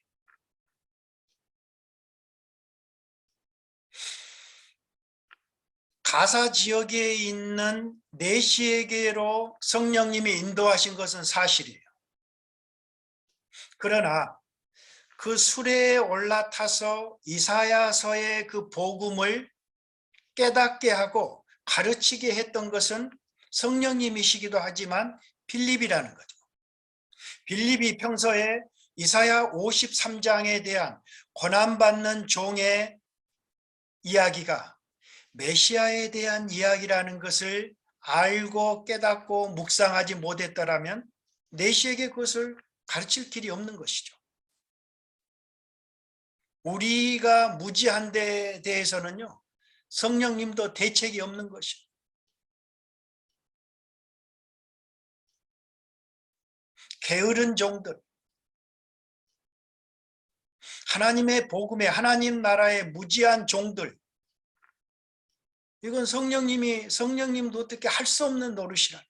가사 지역에 있는 내시에게로 성령님이 인도하신 것은 사실이에요. 그러나 그 수레에 올라타서 이사야서의 그 복음을 깨닫게 하고 가르치게 했던 것은 성령님이시기도 하지만 빌립이라는 거죠. 빌립이 평소에 이사야 53장에 대한 고난받는 종의 이야기가 메시아에 대한 이야기라는 것을 알고 깨닫고 묵상하지 못했더라면 내시에게 그것을 가르칠 길이 없는 것이죠. 우리가 무지한 데 대해서는요, 성령님도 대책이 없는 것이죠. 게으른 종들, 하나님의 복음에, 하나님 나라의 무지한 종들, 이건 성령님도 어떻게 할 수 없는 노릇이라.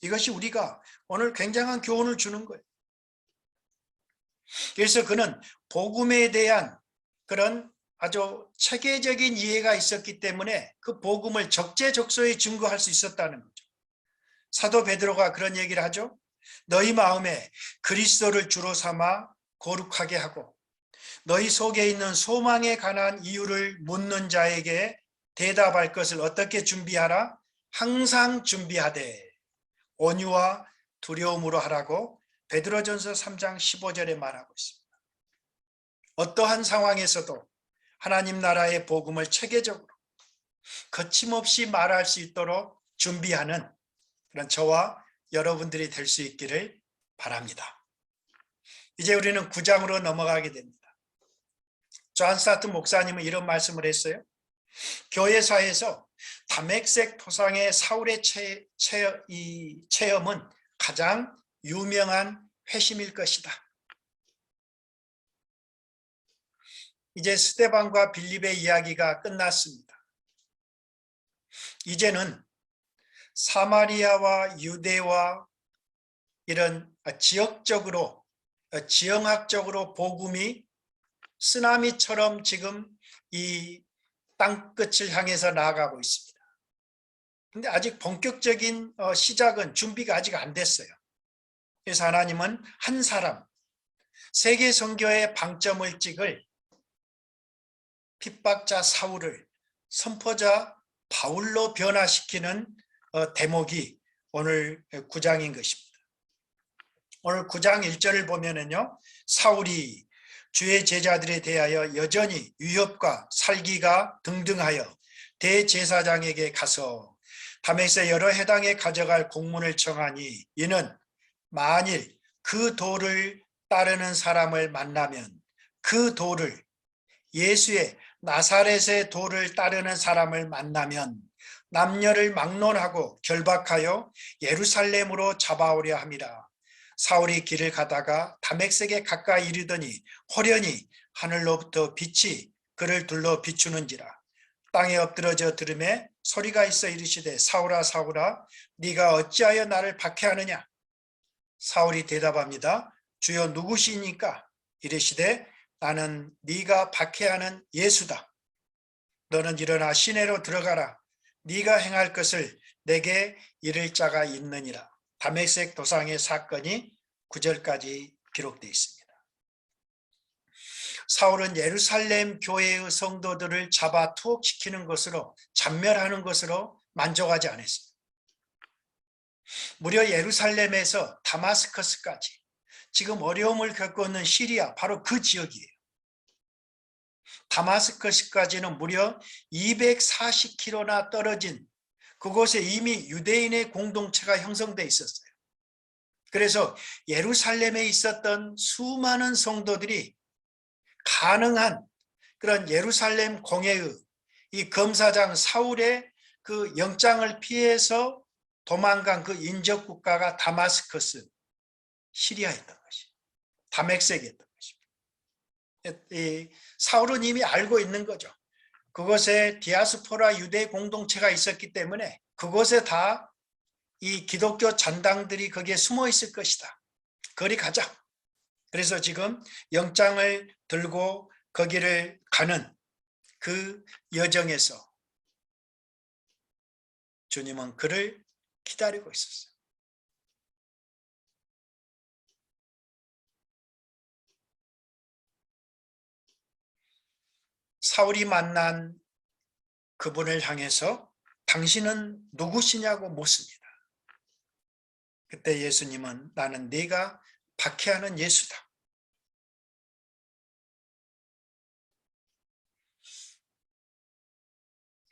이것이 우리가 오늘 굉장한 교훈을 주는 거예요. 그래서 그는 복음에 대한 그런 아주 체계적인 이해가 있었기 때문에 그 복음을 적재적소에 증거할 수 있었다는 거죠. 사도 베드로가 그런 얘기를 하죠. 너희 마음에 그리스도를 주로 삼아 거룩하게 하고 너희 속에 있는 소망에 관한 이유를 묻는 자에게 대답할 것을 어떻게 준비하라? 항상 준비하되 온유와 두려움으로 하라고 베드로전서 3장 15절에 말하고 있습니다. 어떠한 상황에서도 하나님 나라의 복음을 체계적으로 거침없이 말할 수 있도록 준비하는 그런 저와 여러분들이 될 수 있기를 바랍니다. 이제 우리는 9장으로 넘어가게 됩니다. 존 스타트 목사님은 이런 말씀을 했어요. 교회사에서 다맥색 토상의 사울의 체험은 가장 유명한 회심일 것이다. 이제 스데반과 빌립의 이야기가 끝났습니다. 이제는 사마리아와 유대와 이런 지형학적으로 복음이 쓰나미처럼 지금 이 땅끝을 향해서 나아가고 있습니다. 근데 아직 본격적인 시작은 준비가 아직 안 됐어요. 그래서 하나님은 한 사람, 세계 선교의 방점을 찍을 핍박자 사울을 선포자 바울로 변화시키는 대목이 오늘 9장인 것입니다. 오늘 9장 1절을 보면은요, 사울이 주의 제자들에 대하여 여전히 위협과 살기가 등등하여 대제사장에게 가서 다메섹 여러 해당에 가져갈 공문을 청하니 이는 만일 그 돌을 따르는 사람을 만나면 그 도를, 예수의 나사렛의 도를 따르는 사람을 만나면 남녀를 막론하고 결박하여 예루살렘으로 잡아오려 함이라. 사울이 길을 가다가 다메섹에 가까이 이르더니 호련히 하늘로부터 빛이 그를 둘러 비추는지라. 땅에 엎드러져 들음에 소리가 있어 이르시되 사울아 사울아 네가 어찌하여 나를 박해하느냐. 사울이 대답합니다. 주여 누구시니까? 이르시되 나는 네가 박해하는 예수다. 너는 일어나 시내로 들어가라. 네가 행할 것을 내게 이를 자가 있느니라. 다메섹 도상의 사건이 9절까지 기록되어 있습니다. 사울은 예루살렘 교회의 성도들을 잡아 투옥시키는 것으로, 잔멸하는 것으로 만족하지 않았습니다. 무려 예루살렘에서 다마스커스까지 지금 어려움을 겪고 있는 시리아, 바로 그 지역이에요. 다마스커스까지는 무려 240km나 떨어진 그곳에 이미 유대인의 공동체가 형성되어 있었어요. 그래서 예루살렘에 있었던 수많은 성도들이 가능한 그런 예루살렘 공회의 이 검사장 사울의 그 영장을 피해서 도망간 그 인접 국가가 다마스커스, 시리아였던 것이, 다메섹이었던 것입니다. 사울은 이미 알고 있는 거죠. 그곳에 디아스포라 유대 공동체가 있었기 때문에 그곳에 다 이 기독교 잔당들이 거기에 숨어 있을 것이다. 거리 가자. 그래서 지금 영장을 들고 거기를 가는 그 여정에서 주님은 그를 기다리고 있었어요. 사울이 만난 그분을 향해서 당신은 누구시냐고 묻습니다. 그때 예수님은 나는 네가 박해하는 예수다.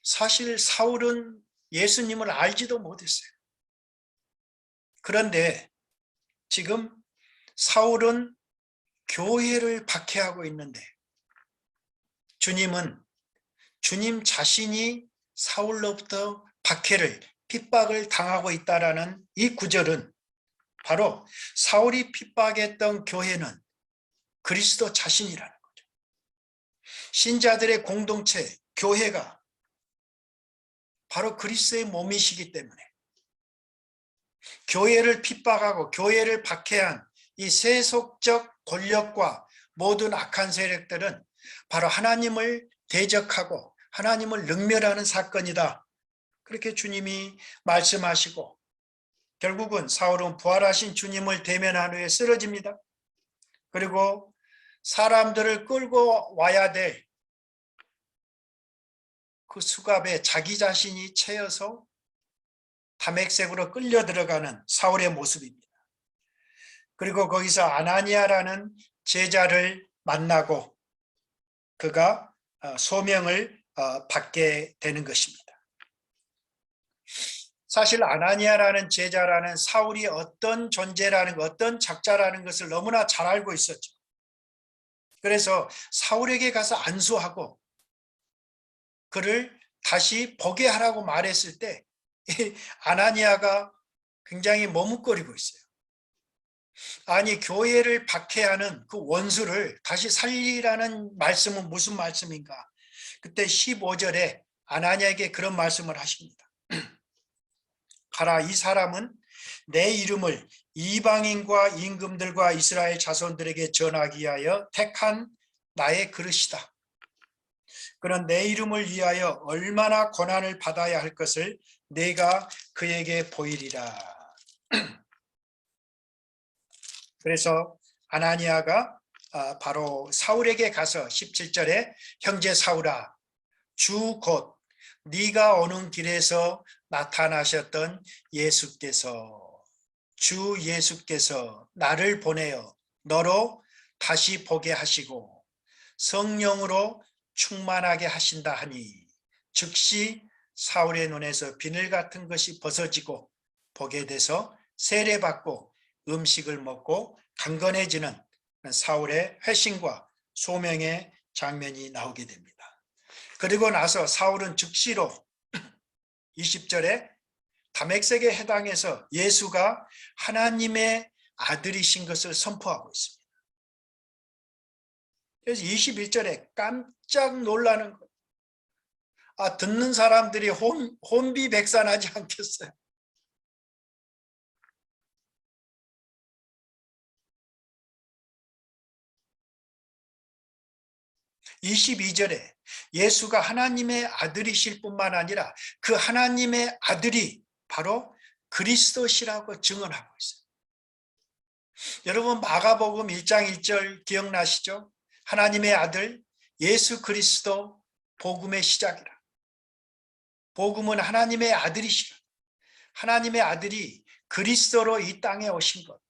사실 사울은 예수님을 알지도 못했어요. 그런데 지금 사울은 교회를 박해하고 있는데 주님은 주님 자신이 사울로부터 박해를, 핍박을 당하고 있다라는 이 구절은 바로 사울이 핍박했던 교회는 그리스도 자신이라는 거죠. 신자들의 공동체, 교회가 바로 그리스도의 몸이시기 때문에 교회를 핍박하고 교회를 박해한 이 세속적 권력과 모든 악한 세력들은 바로 하나님을 대적하고 하나님을 능멸하는 사건이다. 그렇게 주님이 말씀하시고 결국은 사울은 부활하신 주님을 대면한 후에 쓰러집니다. 그리고 사람들을 끌고 와야 될 그 수갑에 자기 자신이 채여서 다메섹으로 끌려 들어가는 사울의 모습입니다. 그리고 거기서 아나니아라는 제자를 만나고 그가 소명을 받게 되는 것입니다. 사실 아나니아라는 제자라는 사울이 어떤 존재라는 것, 어떤 작자라는 것을 너무나 잘 알고 있었죠. 그래서 사울에게 가서 안수하고 그를 다시 보게 하라고 말했을 때 아나니아가 굉장히 머뭇거리고 있어요. 아니 교회를 박해하는 그 원수를 다시 살리라는 말씀은 무슨 말씀인가? 그때 15절에 아나니아에게 그런 말씀을 하십니다. 가라, 이 사람은 내 이름을 이방인과 임금들과 이스라엘 자손들에게 전하기 위하여 택한 나의 그릇이다. 그런 내 이름을 위하여 얼마나 고난을 받아야 할 것을 내가 그에게 보이리라. 그래서 아나니아가 바로 사울에게 가서 17절에 형제 사울아, 주 곧 네가 오는 길에서 나타나셨던 주 예수께서 나를 보내어 너로 다시 보게 하시고 성령으로 충만하게 하신다 하니 즉시 사울의 눈에서 비늘 같은 것이 벗어지고 보게 돼서 세례받고 음식을 먹고 강건해지는 사울의 회심과 소명의 장면이 나오게 됩니다. 그리고 나서 사울은 즉시로 20절에 다메섹에 해당해서 예수가 하나님의 아들이신 것을 선포하고 있습니다. 그래서 21절에 깜짝 놀라는 것. 듣는 사람들이 혼비백산하지 않겠어요? 22절에 예수가 하나님의 아들이실 뿐만 아니라 그 하나님의 아들이 바로 그리스도시라고 증언하고 있어요. 여러분 마가복음 1장 1절 기억나시죠? 하나님의 아들 예수 그리스도 복음의 시작이라. 복음은 하나님의 아들이시라. 하나님의 아들이 그리스도로 이 땅에 오신 것.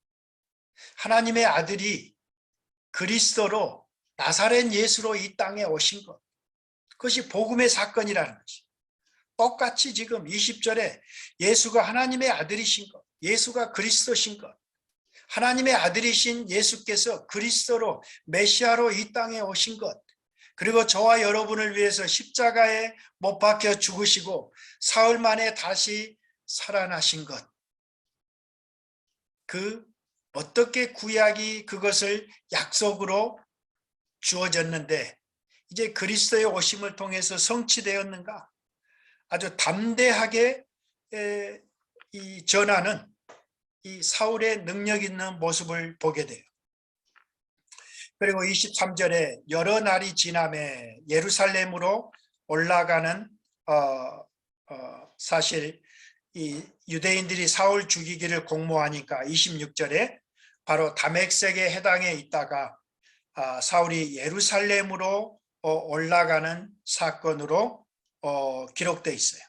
하나님의 아들이 그리스도로 나사렛 예수로 이 땅에 오신 것. 그것이 복음의 사건이라는 것이. 똑같이 지금 20절에 예수가 하나님의 아들이신 것, 예수가 그리스도신 것, 하나님의 아들이신 예수께서 그리스도로 메시아로 이 땅에 오신 것, 그리고 저와 여러분을 위해서 십자가에 못 박혀 죽으시고 사흘 만에 다시 살아나신 것. 어떻게 구약이 그것을 약속으로 주어졌는데 이제 그리스도의 오심을 통해서 성취되었는가? 아주 담대하게 이 전하는 이 사울의 능력 있는 모습을 보게 돼요. 그리고 23절에 여러 날이 지남에 예루살렘으로 올라가는 사실 이 유대인들이 사울 죽이기를 공모하니까 26절에 바로 다메섹에 해당해 있다가 사울이 예루살렘으로 올라가는 사건으로 기록되어 있어요.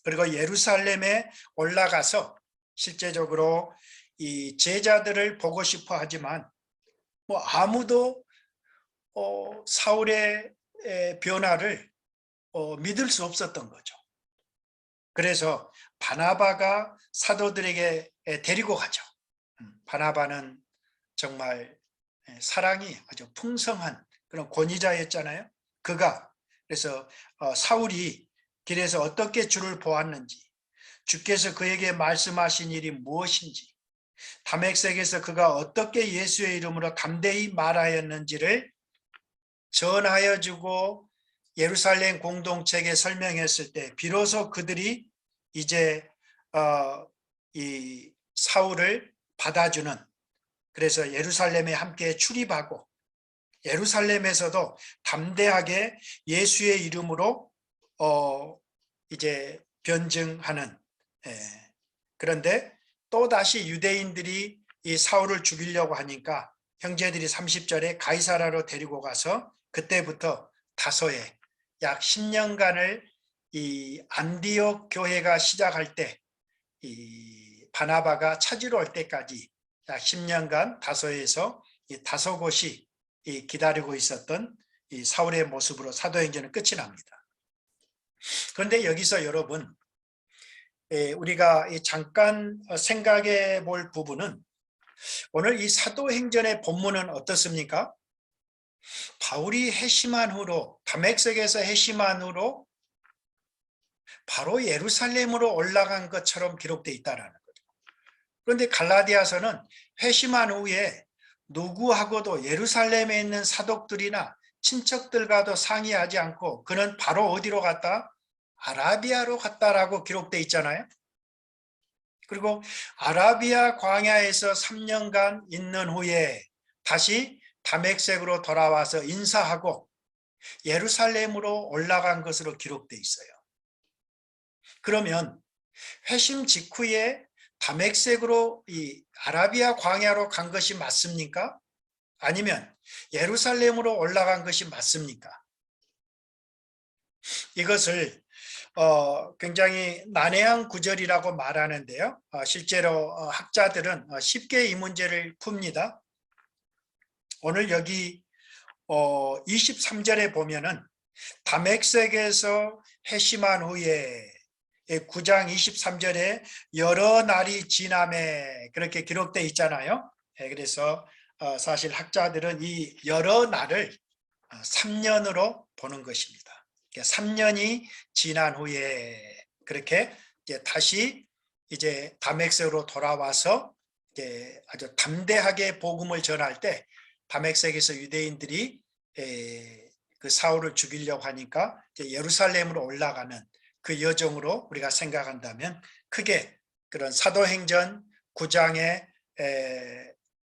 그리고 예루살렘에 올라가서 실제적으로 이 제자들을 보고 싶어 하지만 아무도 사울의 변화를 믿을 수 없었던 거죠. 그래서 바나바가 사도들에게 데리고 가죠. 바나바는 정말 사랑이 아주 풍성한 그런 권위자였잖아요. 그래서 사울이 길에서 어떻게 주를 보았는지, 주께서 그에게 말씀하신 일이 무엇인지, 다메섹에서 그가 어떻게 예수의 이름으로 담대히 말하였는지를 전하여 주고 예루살렘 공동체에 설명했을 때 비로소 그들이 이제 이 사울을 받아주는, 그래서 예루살렘에 함께 출입하고 예루살렘에서도 담대하게 예수의 이름으로 이제 변증하는. 그런데 또다시 유대인들이 이 사울을 죽이려고 하니까 형제들이 30절에 가이사라로 데리고 가서 그때부터 다소에 약 10년간을 이 안디옥 교회가 시작할 때 이 바나바가 찾으러 올 때까지 약 10년간 다소에서 이 다소 곳이 기다리고 있었던 이 사울의 모습으로 사도행전은 끝이 납니다. 그런데 여기서 여러분 우리가 잠깐 생각해 볼 부분은 오늘 이 사도행전의 본문은 어떻습니까? 바울이 회심한 후로 다메섹에서 회심한 후로 바로 예루살렘으로 올라간 것처럼 기록되어 있다는 거죠. 그런데 갈라디아서는 회심한 후에 누구하고도 예루살렘에 있는 사독들이나 친척들과도 상의하지 않고 그는 바로 어디로 갔다? 아라비아로 갔다라고 기록되어 있잖아요. 그리고 아라비아 광야에서 3년간 있는 후에 다시 다메섹으로 돌아와서 인사하고 예루살렘으로 올라간 것으로 기록되어 있어요. 그러면 회심 직후에 다메섹으로 이 아라비아 광야로 간 것이 맞습니까? 아니면 예루살렘으로 올라간 것이 맞습니까? 이것을 굉장히 난해한 구절이라고 말하는데요. 실제로 학자들은 쉽게 이 문제를 풉니다. 오늘 여기 23절에 보면은 다메섹에서 회심한 후에 9장 23절에 여러 날이 지남에 그렇게 기록되어 있잖아요. 그래서 사실 학자들은 이 여러 날을 3년으로 보는 것입니다. 3년이 지난 후에 그렇게 이제 다시 이제 다메섹으로 돌아와서 이제 아주 담대하게 복음을 전할 때 다메섹에서 유대인들이 그 사울을 죽이려고 하니까 이제 예루살렘으로 올라가는 그 여정으로 우리가 생각한다면 크게 그런 사도행전 9장의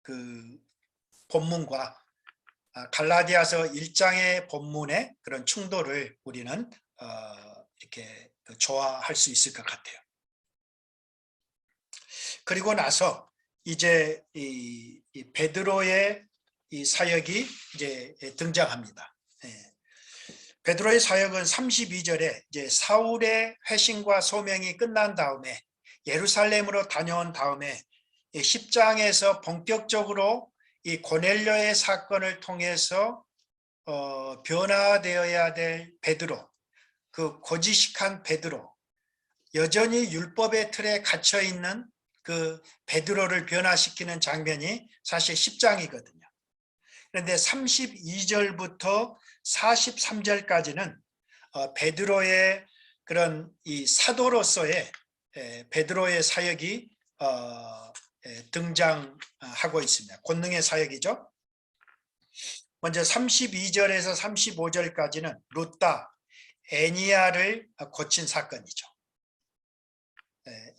그 본문과 갈라디아서 1장의 본문의 그런 충돌을 우리는 이렇게 조화할 수 있을 것 같아요. 그리고 나서 이제 이 베드로의 이 사역이 이제 등장합니다. 베드로의 사역은 32절에 이제 사울의 회심과 소명이 끝난 다음에 예루살렘으로 다녀온 다음에 10장에서 본격적으로 이 고넬료의 사건을 통해서 변화되어야 될 베드로, 그 고지식한 베드로, 여전히 율법의 틀에 갇혀 있는 그 베드로를 변화시키는 장면이 사실 10장이거든요. 그런데 32절부터 43절까지는 베드로의 그런 이 사도로서의 베드로의 사역이 등장하고 있습니다. 권능의 사역이죠. 먼저 32절에서 35절까지는 룻다, 애니야를 고친 사건이죠.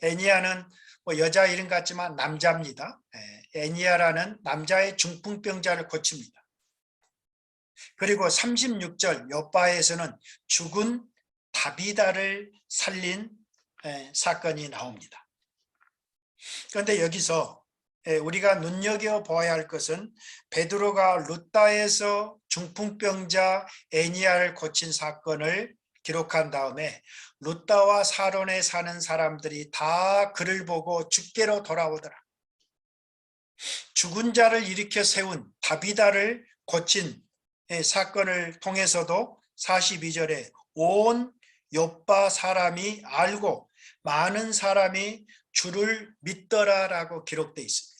애니야는 뭐 여자 이름 같지만 남자입니다. 애니야라는 남자의 중풍병자를 고칩니다. 그리고 36절 요바에서는 죽은 다비다를 살린 사건이 나옵니다. 그런데 여기서 우리가 눈여겨보아야 할 것은 베드로가 룻다에서 중풍병자 애니야를 고친 사건을 기록한 다음에 룻다와 사론에 사는 사람들이 다 그를 보고 죽게로 돌아오더라. 죽은 자를 일으켜 세운 다비다를 고친 사건을 통해서도 42절에 온 욥바 사람이 알고 많은 사람이 주를 믿더라라고 기록되어 있습니다.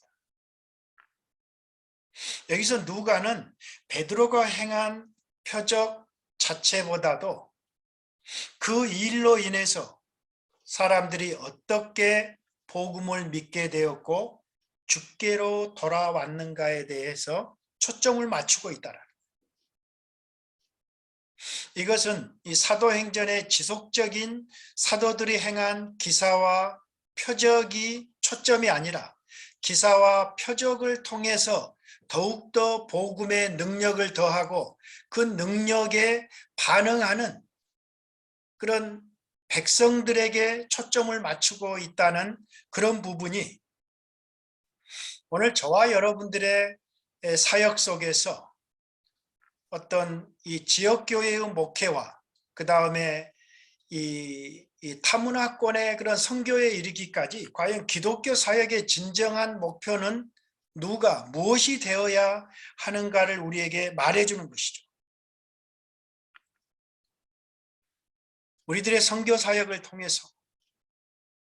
여기서 누가는 베드로가 행한 표적 자체보다도 그 일로 인해서 사람들이 어떻게 복음을 믿게 되었고 죽게로 돌아왔는가에 대해서 초점을 맞추고 있다라. 이것은 이 사도행전의 지속적인 사도들이 행한 기사와 표적이 초점이 아니라 기사와 표적을 통해서 더욱더 복음의 능력을 더하고 그 능력에 반응하는 그런 백성들에게 초점을 맞추고 있다는 그런 부분이 오늘 저와 여러분들의 사역 속에서 어떤 이 지역교회의 목회와 그 다음에 이 타문화권의 그런 선교에 이르기까지 과연 기독교 사역의 진정한 목표는 누가 무엇이 되어야 하는가를 우리에게 말해주는 것이죠. 우리들의 선교 사역을 통해서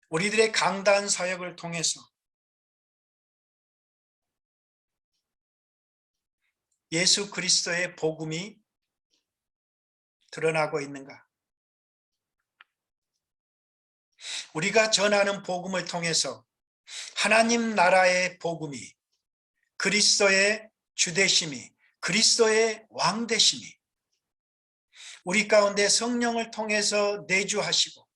우리들의 강단 사역을 통해서 예수 그리스도의 복음이 드러나고 있는가? 우리가 전하는 복음을 통해서 하나님 나라의 복음이 그리스도의 주되심이 그리스도의 왕되심이 우리 가운데 성령을 통해서 내주하시고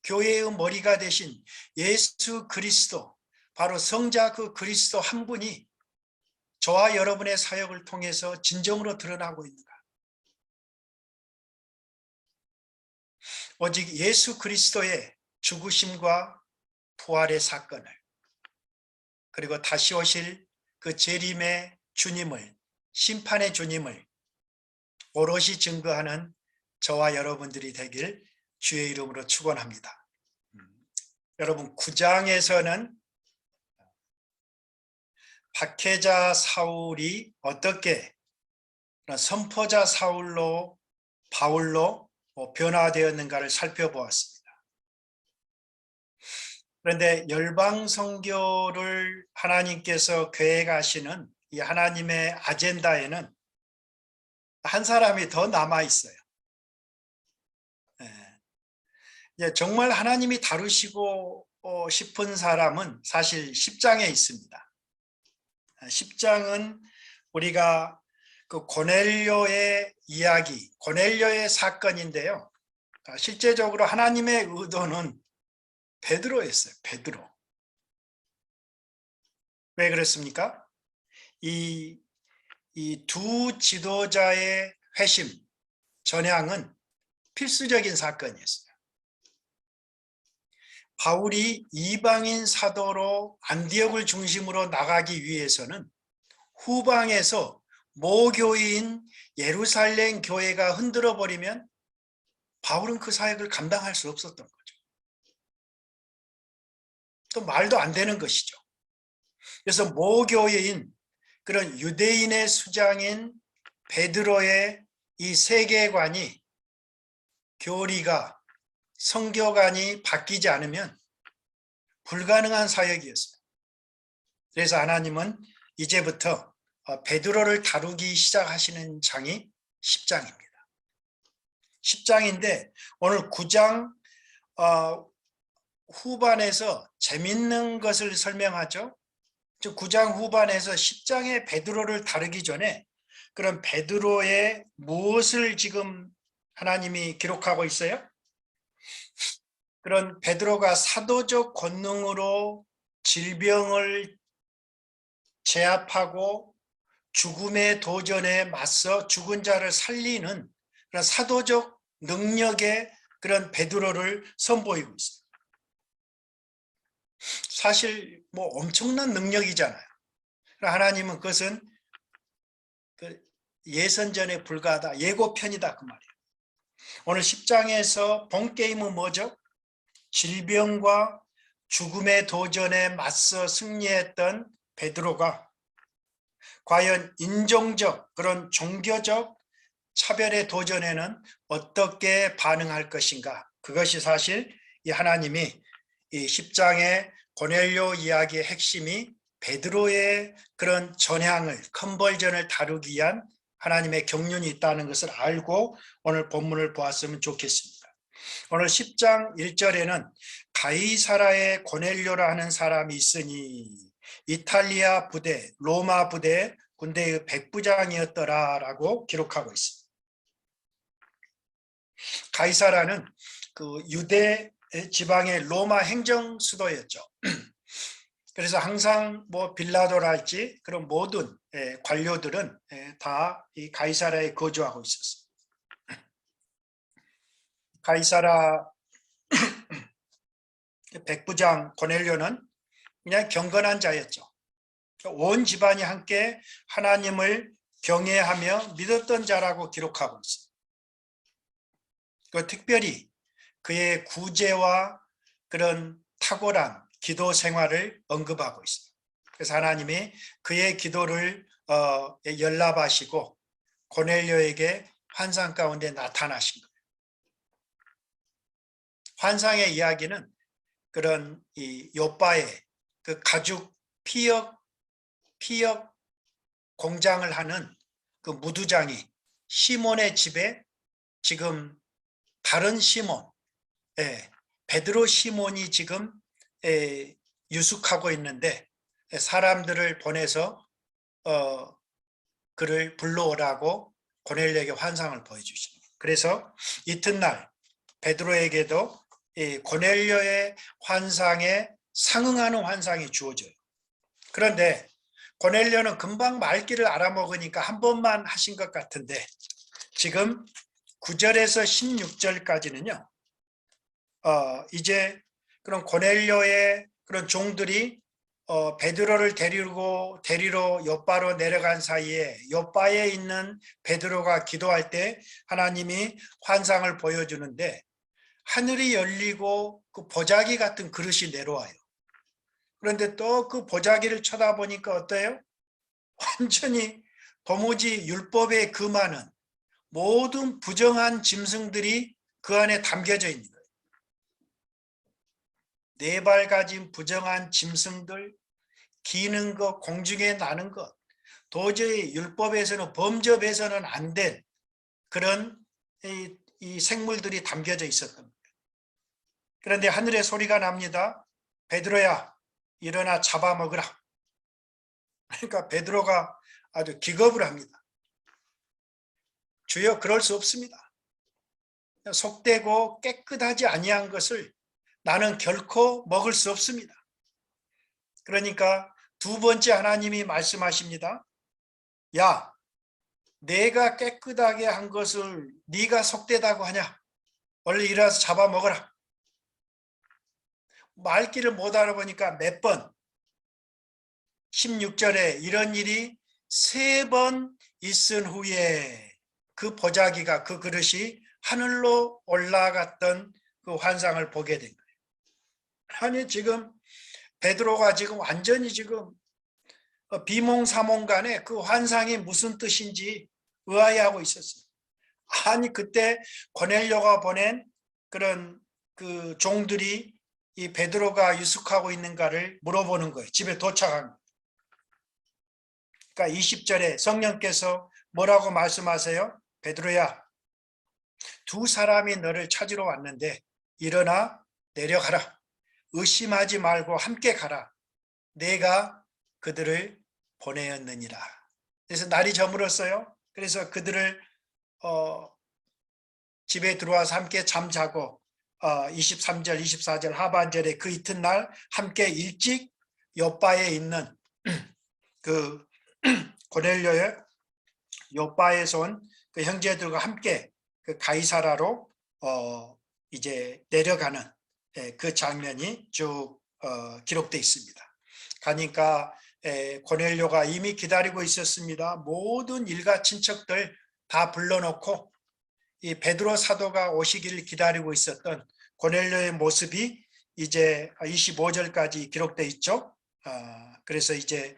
교회의 머리가 되신 예수 그리스도 바로 성자 그 그리스도 한 분이 저와 여러분의 사역을 통해서 진정으로 드러나고 있는가? 오직 예수 그리스도의 죽으심과 부활의 사건을 그리고 다시 오실 그 재림의 주님을 심판의 주님을 오롯이 증거하는 저와 여러분들이 되길 주의 이름으로 축원합니다. 여러분 9장에서는 박해자 사울이 어떻게 선포자 사울로 바울로 변화되었는가를 살펴보았습니다. 그런데 열방 선교를 하나님께서 계획하시는 이 하나님의 아젠다에는 한 사람이 더 남아 있어요. 정말 하나님이 다루시고 싶은 사람은 사실 10장에 있습니다. 10장은 우리가 그 고넬료의 이야기, 고넬료의 사건인데요. 실제적으로 하나님의 의도는 베드로였어요. 베드로. 왜 그렇습니까? 이 두 지도자의 회심, 전향은 필수적인 사건이었어요. 바울이 이방인 사도로 안디옥을 중심으로 나가기 위해서는 후방에서 모교인 예루살렘 교회가 흔들어 버리면 바울은 그 사역을 감당할 수 없었던 거죠. 또 말도 안 되는 것이죠. 그래서 모교인 그런 유대인의 수장인 베드로의 이 세계관이, 교리가, 성교관이 바뀌지 않으면 불가능한 사역이었어요. 그래서 하나님은 이제부터 베드로를 다루기 시작하시는 장이 10장입니다. 10장인데 오늘 9장 후반에서 재밌는 것을 설명하죠. 9장 후반에서 10장의 베드로를 다루기 전에 그럼 베드로의 무엇을 지금 하나님이 기록하고 있어요? 그런 베드로가 사도적 권능으로 질병을 제압하고 죽음의 도전에 맞서 죽은 자를 살리는 그런 사도적 능력의 그런 베드로를 선보이고 있어요. 사실 뭐 엄청난 능력이잖아요. 하나님은 그것은 예선전에 불과하다, 예고편이다 그 말이에요. 오늘 10장에서 본 게임은 뭐죠? 질병과 죽음의 도전에 맞서 승리했던 베드로가 과연 인종적, 그런 종교적 차별의 도전에는 어떻게 반응할 것인가? 그것이 사실 이 하나님이 이 10장의 고넬료 이야기의 핵심이 베드로의 그런 전향을, 컨버전을 다루기 위한 하나님의 경륜이 있다는 것을 알고 오늘 본문을 보았으면 좋겠습니다. 오늘 10장 1절에는 가이사라의 고넬료라 하는 사람이 있으니 이탈리아 부대, 로마 부대 군대의 백부장이었더라라고 기록하고 있습니다. 가이사라는 그 유대 지방의 로마 행정 수도였죠. 그래서 항상 뭐 빌라도랄지 그런 모든 관료들은 다 이 가이사라에 거주하고 있었어요. 가이사라 백부장 고넬료는 그냥 경건한 자였죠. 온 집안이 함께 하나님을 경외하며 믿었던 자라고 기록하고 있습니다. 특별히 그의 구제와 그런 탁월한 기도 생활을 언급하고 있습니다. 그래서 하나님이 그의 기도를 연락하시고 고넬료에게 환상 가운데 나타나신 거예요. 환상의 이야기는 그런 이 요바의 그 가죽 피역 공장을 하는 그 무두장이 시몬의 집에 지금 다른 시몬, 베드로 시몬이 지금 유숙하고 있는데 사람들을 보내서 그를 불러오라고 고넬료에게 환상을 보여주십니다. 그래서 이튿날 베드로에게도 고넬료의 환상에 상응하는 환상이 주어져요. 그런데 고넬료는 금방 말귀를 알아먹으니까 한 번만 하신 것 같은데 지금 9절에서 16절까지는요. 이제 그런 고넬료의 그런 종들이 베드로를 데리러 요바로 내려간 사이에 요바에 있는 베드로가 기도할 때 하나님이 환상을 보여주는데 하늘이 열리고 그 보자기 같은 그릇이 내려와요. 그런데 또 그 보자기를 쳐다보니까 어때요? 완전히 도무지 율법에 금하는 모든 부정한 짐승들이 그 안에 담겨져 있는 거예요. 4발 가진 부정한 짐승들, 기는 것, 공중에 나는 것, 도저히 율법에서는 범접해서는 안 된 그런 이 생물들이 담겨져 있었던 거예요. 그런데 하늘의 소리가 납니다. 베드로야, 일어나 잡아먹으라. 그러니까 베드로가 아주 기겁을 합니다. 주여, 그럴 수 없습니다. 속되고 깨끗하지 아니한 것을 나는 결코 먹을 수 없습니다. 그러니까 두 번째 하나님이 말씀하십니다. 야, 내가 깨끗하게 한 것을 네가 속되다고 하냐? 얼른 일어나서 잡아먹어라. 말귀를 못 알아보니까 몇 번, 16절에 이런 일이 3번 있은 후에 그 보자기가, 그 그릇이 하늘로 올라갔던 그 환상을 보게 된 거예요. 아니, 지금 베드로가 지금 완전히 지금 비몽사몽간에 그 환상이 무슨 뜻인지 의아해하고 있었어요. 아니, 그때 고넬료가 보낸 그런 그 종들이 이 베드로가 유숙하고 있는가를 물어보는 거예요. 집에 도착한 거예요. 그러니까 20절에 성령께서 뭐라고 말씀하세요? 베드로야, 두 사람이 너를 찾으러 왔는데 일어나 내려가라. 의심하지 말고 함께 가라. 내가 그들을 보내었느니라. 그래서 날이 저물었어요. 그래서 그들을 집에 들어와서 함께 잠자고 23절, 24절 하반절에 그 이튿날 함께 일찍 요바에 있는 그 고넬료의 요바에서 온 그 형제들과 함께 그 가이사라로 이제 내려가는 그 장면이 쭉 기록되어 있습니다. 가니까 고넬료가 이미 기다리고 있었습니다. 모든 일가 친척들 다 불러놓고 이 베드로 사도가 오시기를 기다리고 있었던 고넬료의 모습이 이제 25절까지 기록되어 있죠. 그래서 이제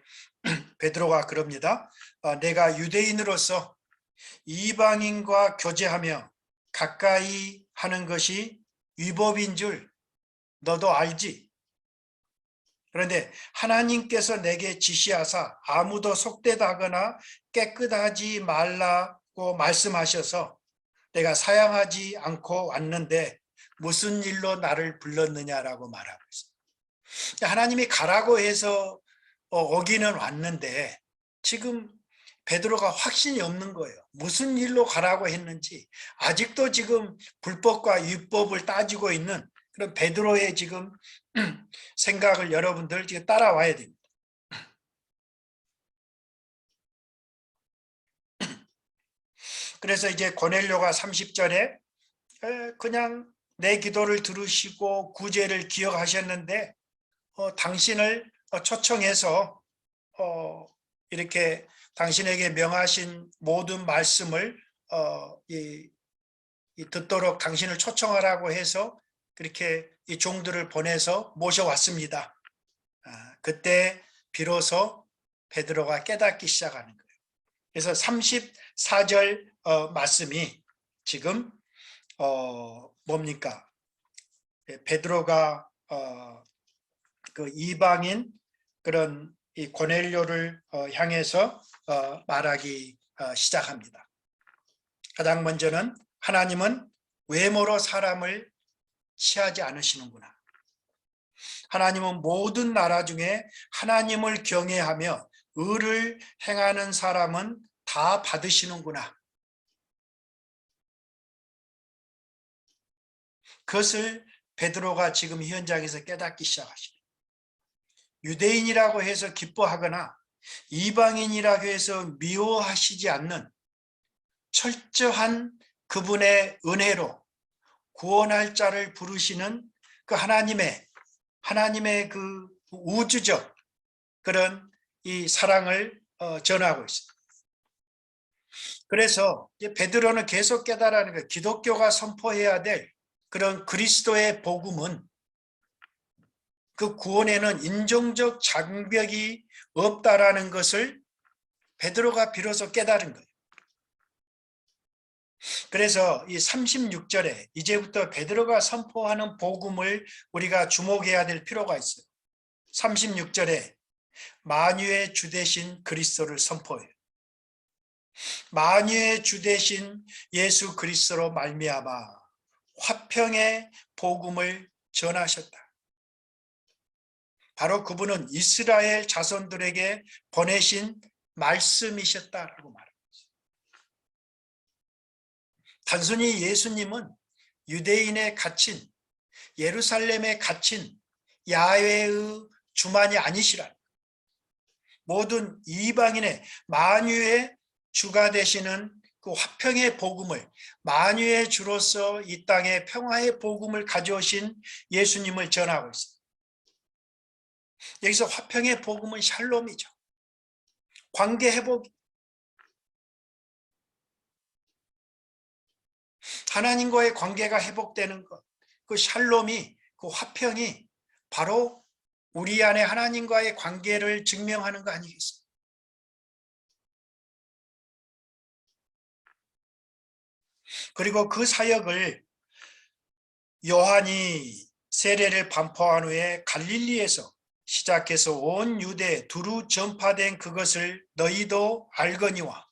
베드로가 그럽니다. 내가 유대인으로서 이방인과 교제하며 가까이 하는 것이 위법인 줄 너도 알지? 그런데 하나님께서 내게 지시하사 아무도 속되다거나 깨끗하지 말라고 말씀하셔서 내가 사양하지 않고 왔는데 무슨 일로 나를 불렀느냐라고 말하고 있습니다. 하나님이 가라고 해서 오기는 왔는데 지금 베드로가 확신이 없는 거예요. 무슨 일로 가라고 했는지 아직도 지금 불법과 율법을 따지고 있는 그런 베드로의 지금 생각을 여러분들 지금 따라와야 됩니다. 그래서 이제 고넬료가 30절에 그냥 내 기도를 들으시고 구제를 기억하셨는데 당신을 초청해서 이렇게 당신에게 명하신 모든 말씀을 듣도록 당신을 초청하라고 해서 그렇게 이 종들을 보내서 모셔왔습니다. 그때 비로소 베드로가 깨닫기 시작하는 거예요. 그래서 34절 말씀이 지금 뭡니까? 베드로가 그 이방인 그런 이 고넬료를 향해서 말하기 시작합니다. 가장 먼저는 하나님은 외모로 사람을 취하지 않으시는구나. 하나님은 모든 나라 중에 하나님을 경외하며 의를 행하는 사람은 다 받으시는구나. 그것을 베드로가 지금 현장에서 깨닫기 시작하시네요. 유대인이라고 해서 기뻐하거나 이방인이라고 해서 미워하시지 않는 철저한 그분의 은혜로 구원할 자를 부르시는 그 하나님의 그 우주적 그런 이 사랑을 전하고 있습니다. 그래서 베드로는 계속 깨달아는 거예요. 기독교가 선포해야 될 그런 그리스도의 복음은 그 구원에는 인종적 장벽이 없다라는 것을 베드로가 비로소 깨달은 거예요. 그래서 이 36절에 이제부터 베드로가 선포하는 복음을 우리가 주목해야 될 필요가 있어요. 36절에 만유의 주 되신 그리스도를 선포해요. 만유의 주 되신 예수 그리스도로 말미암아 화평의 복음을 전하셨다. 바로 그분은 이스라엘 자손들에게 보내신 말씀이셨다라고 말합니다. 단순히 예수님은 유대인에 갇힌, 예루살렘에 갇힌 야훼의 주만이 아니시라. 모든 이방인의 만유의 주가 되시는 그 화평의 복음을, 만유의 주로서 이 땅에 평화의 복음을 가져오신 예수님을 전하고 있습니다. 여기서 화평의 복음은 샬롬이죠. 관계 회복. 하나님과의 관계가 회복되는 것, 그 샬롬이, 그 화평이 바로 우리 안에 하나님과의 관계를 증명하는 거 아니겠습니까? 그리고 그 사역을 요한이 세례를 반포한 후에 갈릴리에서 시작해서 온 유대에 두루 전파된 그것을 너희도 알거니와,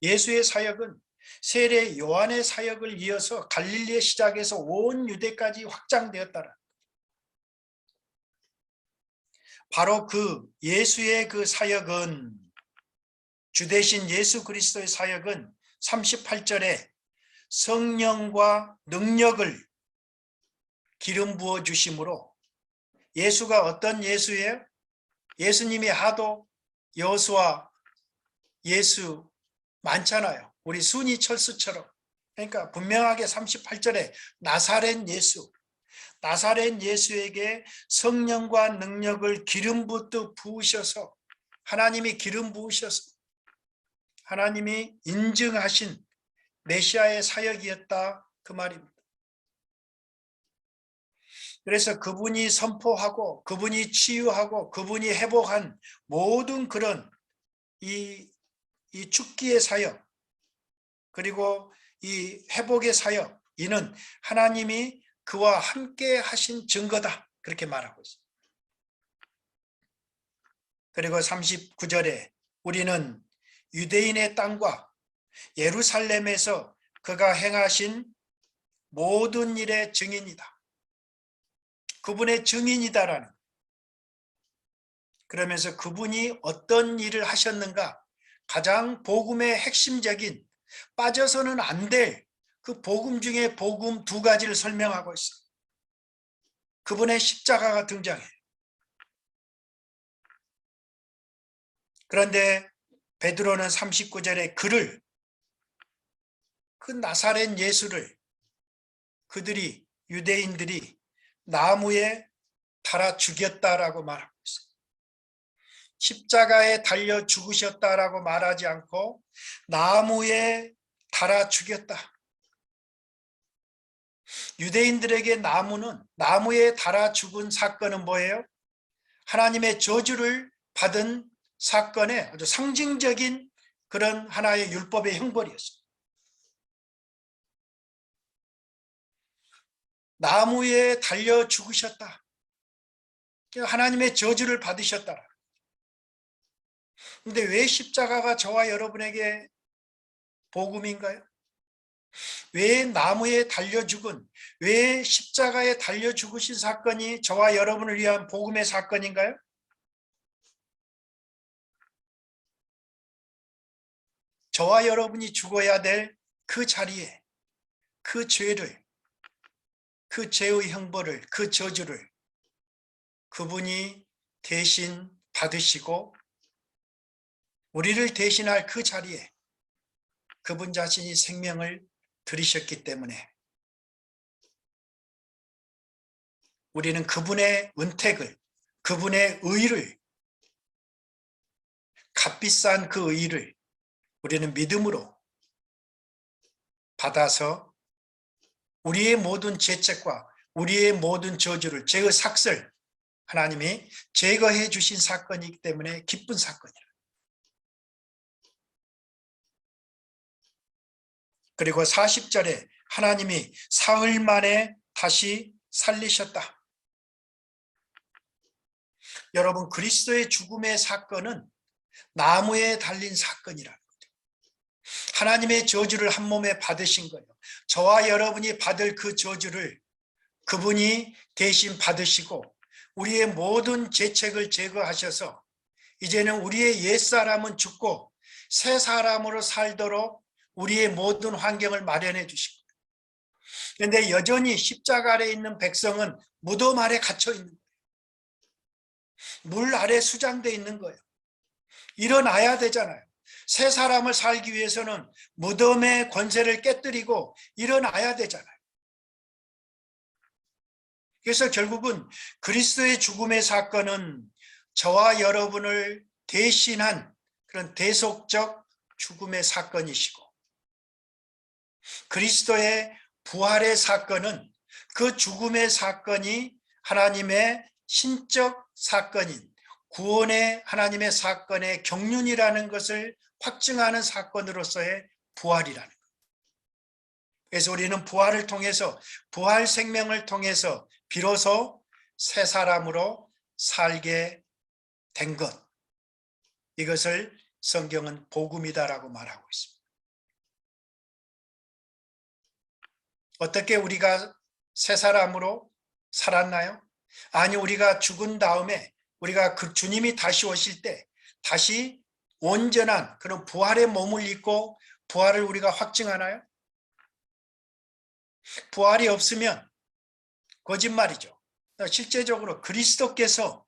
예수의 사역은 세례 요한의 사역을 이어서 갈릴리에 시작해서 온 유대까지 확장되었다라. 바로 그 예수의 그 사역은, 주 대신 예수 그리스도의 사역은 38절에 성령과 능력을 기름 부어 주심으로, 예수가 어떤 예수예요? 예수님이 하도 여호수아 예수 많잖아요. 우리 순이 철수처럼. 그러니까 분명하게 38절에 나사렛 예수, 나사렛 예수에게 성령과 능력을 기름 붓듯 부으셔서, 하나님이 기름 부으셔서 하나님이 인증하신 메시아의 사역이었다, 그 말입니다. 그래서 그분이 선포하고 그분이 치유하고 그분이 회복한 모든 그런 이 죽기의 사역, 그리고 이 회복의 사역, 이는 하나님이 그와 함께 하신 증거다, 그렇게 말하고 있습니다. 그리고 39절에 우리는 유대인의 땅과 예루살렘에서 그가 행하신 모든 일의 증인이다. 그분의 증인이다라는, 그러면서 그분이 어떤 일을 하셨는가, 가장 복음의 핵심적인, 빠져서는 안 될 그 복음 중에 복음 두 가지를 설명하고 있습니다. 그분의 십자가가 등장해요. 그런데 베드로는 39절에 그를, 그 나사렛 예수를 그들이, 유대인들이 나무에 달아 죽였다라고 말하고 있어요. 십자가에 달려 죽으셨다라고 말하지 않고 나무에 달아 죽였다. 유대인들에게 나무에 달아 죽은 사건은 뭐예요? 하나님의 저주를 받은 사건의 아주 상징적인 그런 하나의 율법의 형벌이었어요. 나무에 달려 죽으셨다. 하나님의 저주를 받으셨다. 근데 왜 십자가가 저와 여러분에게 복음인가요? 왜 나무에 달려 죽은, 왜 십자가에 달려 죽으신 사건이 저와 여러분을 위한 복음의 사건인가요? 저와 여러분이 죽어야 될 그 자리에 그 죄를, 그 죄의 형벌을, 그 저주를 그분이 대신 받으시고 우리를 대신할 그 자리에 그분 자신이 생명을 들이셨기 때문에 우리는 그분의 은택을, 그분의 의를, 값비싼 그 의를 우리는 믿음으로 받아서 우리의 모든 죄책과 우리의 모든 저주를, 죄의 삭슬, 하나님이 제거해 주신 사건이기 때문에 기쁜 사건이라. 그리고 40절에 하나님이 사흘 만에 다시 살리셨다. 여러분, 그리스도의 죽음의 사건은 나무에 달린 사건이라는 거죠. 하나님의 저주를 한 몸에 받으신 거예요. 저와 여러분이 받을 그 저주를 그분이 대신 받으시고 우리의 모든 죄책을 제거하셔서 이제는 우리의 옛사람은 죽고 새 사람으로 살도록 우리의 모든 환경을 마련해 주시고, 그런데 여전히 십자가 아래 있는 백성은 무덤 아래 갇혀 있는 거예요. 물 아래 수장되어 있는 거예요. 일어나야 되잖아요. 새 사람을 살기 위해서는 무덤의 권세를 깨뜨리고 일어나야 되잖아요. 그래서 결국은 그리스도의 죽음의 사건은 저와 여러분을 대신한 그런 대속적 죽음의 사건이시고, 그리스도의 부활의 사건은 그 죽음의 사건이 하나님의 신적 사건인 구원의 하나님의 사건의 경륜이라는 것을 확증하는 사건으로서의 부활이라는 거예요. 그래서 우리는 부활을 통해서, 부활 생명을 통해서 비로소 새 사람으로 살게 된 것, 이것을 성경은 복음이다라고 말하고 있습니다. 어떻게 우리가 새 사람으로 살았나요? 아니, 우리가 죽은 다음에 우리가 그 주님이 다시 오실 때 다시 온전한 그런 부활의 몸을 입고 부활을 우리가 확증하나요? 부활이 없으면 거짓말이죠. 실제적으로 그리스도께서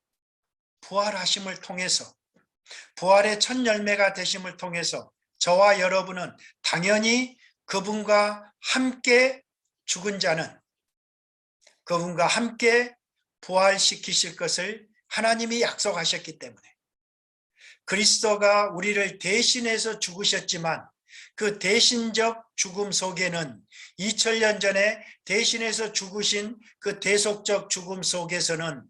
부활하심을 통해서, 부활의 첫 열매가 되심을 통해서 저와 여러분은 당연히 그분과 함께 죽은 자는 그분과 함께 부활시키실 것을 하나님이 약속하셨기 때문에, 그리스도가 우리를 대신해서 죽으셨지만 그 대신적 죽음 속에는 2000년 전에 대신해서 죽으신 그 대속적 죽음 속에서는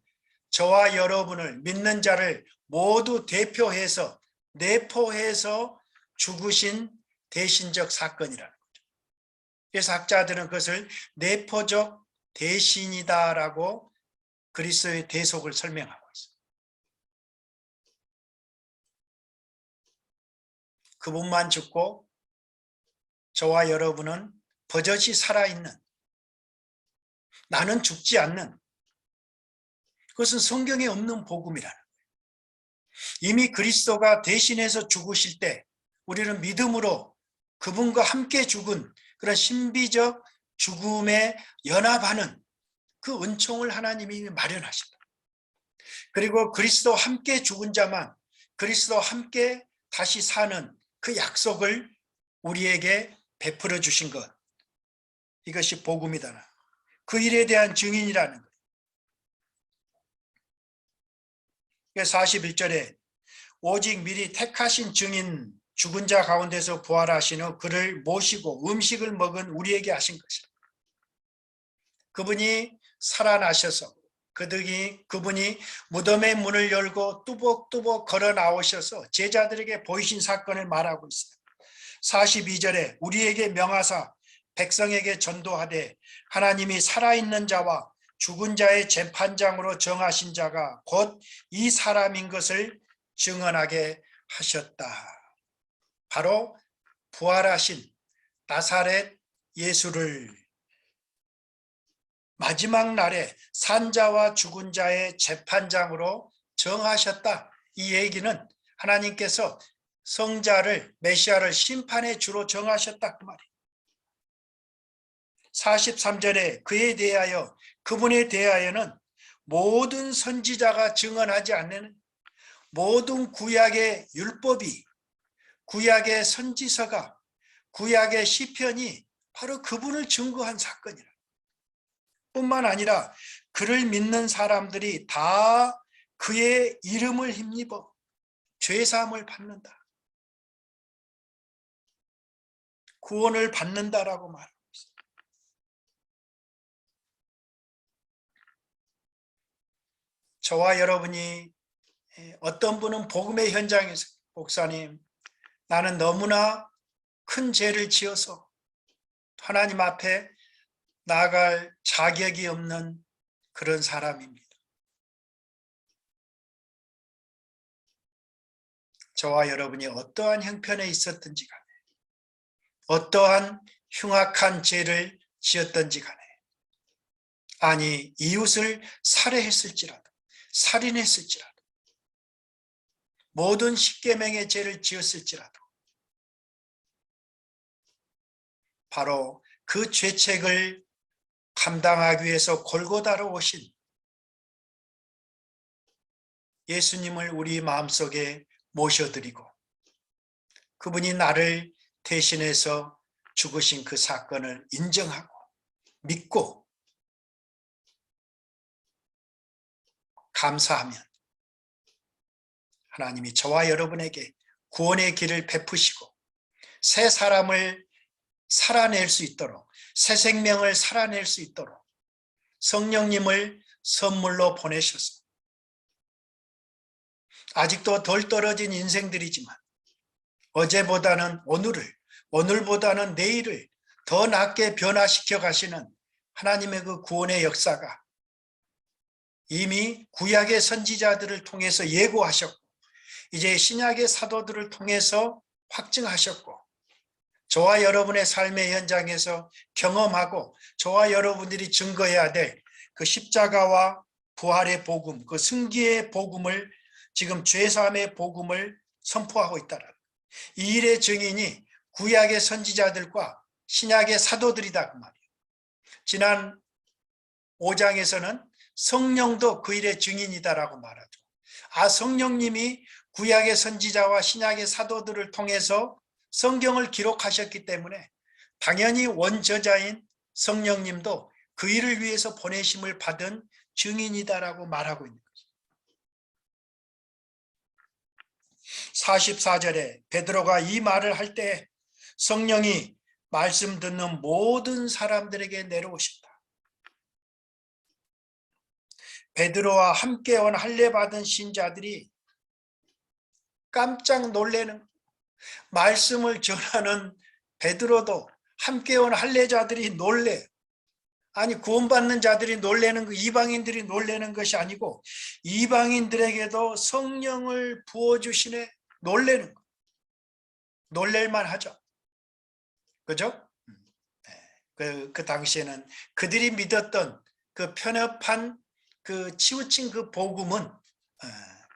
저와 여러분을 믿는 자를 모두 대표해서 내포해서 죽으신 대신적 사건이라는 거죠. 그래서 학자들은 그것을 내포적 대신이다라고 그리스도의 대속을 설명하고 있습니다. 그분만 죽고 저와 여러분은 버젓이 살아있는, 나는 죽지 않는, 그것은 성경에 없는 복음이라는 거예요. 이미 그리스도가 대신해서 죽으실 때 우리는 믿음으로 그분과 함께 죽은 그런 신비적 죽음에 연합하는 그 은총을 하나님이 마련하셨다. 그리고 그리스도와 함께 죽은 자만 그리스도와 함께 다시 사는 그 약속을 우리에게 베풀어 주신 것, 이것이 복음이다. 그 일에 대한 증인이라는 거예요. 41절에 오직 미리 택하신 증인, 죽은 자 가운데서 부활하신 후 그를 모시고 음식을 먹은 우리에게 하신 것이다. 그분이 살아나셔서 그분이 무덤의 문을 열고 뚜벅뚜벅 걸어 나오셔서 제자들에게 보이신 사건을 말하고 있어요. 42절에 우리에게 명하사 백성에게 전도하되 하나님이 살아있는 자와 죽은 자의 재판장으로 정하신 자가 곧 이 사람인 것을 증언하게 하셨다. 바로 부활하신 나사렛 예수를 마지막 날에 산자와 죽은 자의 재판장으로 정하셨다. 이 얘기는 하나님께서 성자를, 메시아를 심판의 주로 정하셨다 그 말이에요. 43절에 그에 대하여, 그분에 대하여는 모든 선지자가 증언하지 않는 모든 구약의 율법이, 구약의 선지서가, 구약의 시편이 바로 그분을 증거한 사건이라. 뿐만 아니라 그를 믿는 사람들이 다 그의 이름을 힘입어 죄사함을 받는다, 구원을 받는다라고 말합니다. 저와 여러분이, 어떤 분은 복음의 현장에서 목사님, 나는 너무나 큰 죄를 지어서 하나님 앞에 나아갈 자격이 없는 그런 사람입니다. 저와 여러분이 어떠한 형편에 있었든지 간에, 어떠한 흉악한 죄를 지었든지 간에, 아니 이웃을 살해했을지라도, 살인했을지라도, 모든 십계명의 죄를 지었을지라도 바로 그 죄책을 감당하기 위해서 골고다로 오신 예수님을 우리 마음속에 모셔드리고 그분이 나를 대신해서 죽으신 그 사건을 인정하고 믿고 감사하면 하나님이 저와 여러분에게 구원의 길을 베푸시고 새 사람을 살아낼 수 있도록, 새 생명을 살아낼 수 있도록 성령님을 선물로 보내셔서 아직도 덜 떨어진 인생들이지만 어제보다는 오늘을, 오늘보다는 내일을 더 낫게 변화시켜 가시는 하나님의 그 구원의 역사가 이미 구약의 선지자들을 통해서 예고하셨고 이제 신약의 사도들을 통해서 확증하셨고 저와 여러분의 삶의 현장에서 경험하고 저와 여러분들이 증거해야 될 그 십자가와 부활의 복음, 그 승기의 복음을 지금 죄사함의 복음을 선포하고 있다는 이 일의 증인이 구약의 선지자들과 신약의 사도들이다 그 말이에요. 지난 5장에서는 성령도 그 일의 증인이다라고 말하죠. 아, 성령님이 구약의 선지자와 신약의 사도들을 통해서 성경을 기록하셨기 때문에 당연히 원저자인 성령님도 그 일을 위해서 보내심을 받은 증인이다라고 말하고 있는 거죠. 44절에 베드로가 이 말을 할 때 성령이 말씀 듣는 모든 사람들에게 내려오셨다. 베드로와 함께 온 할례 받은 신자들이 깜짝 놀래는 말씀을 전하는 베드로도 함께 온 할례자들이 놀래. 아니 구원받는 자들이 놀래는 거, 이방인들이 놀래는 것이 아니고 이방인들에게도 성령을 부어주시네 놀래는 거. 놀랄만 하죠. 그죠? 그 당시에는 그들이 믿었던 그 편협한 그 치우친 그 복음은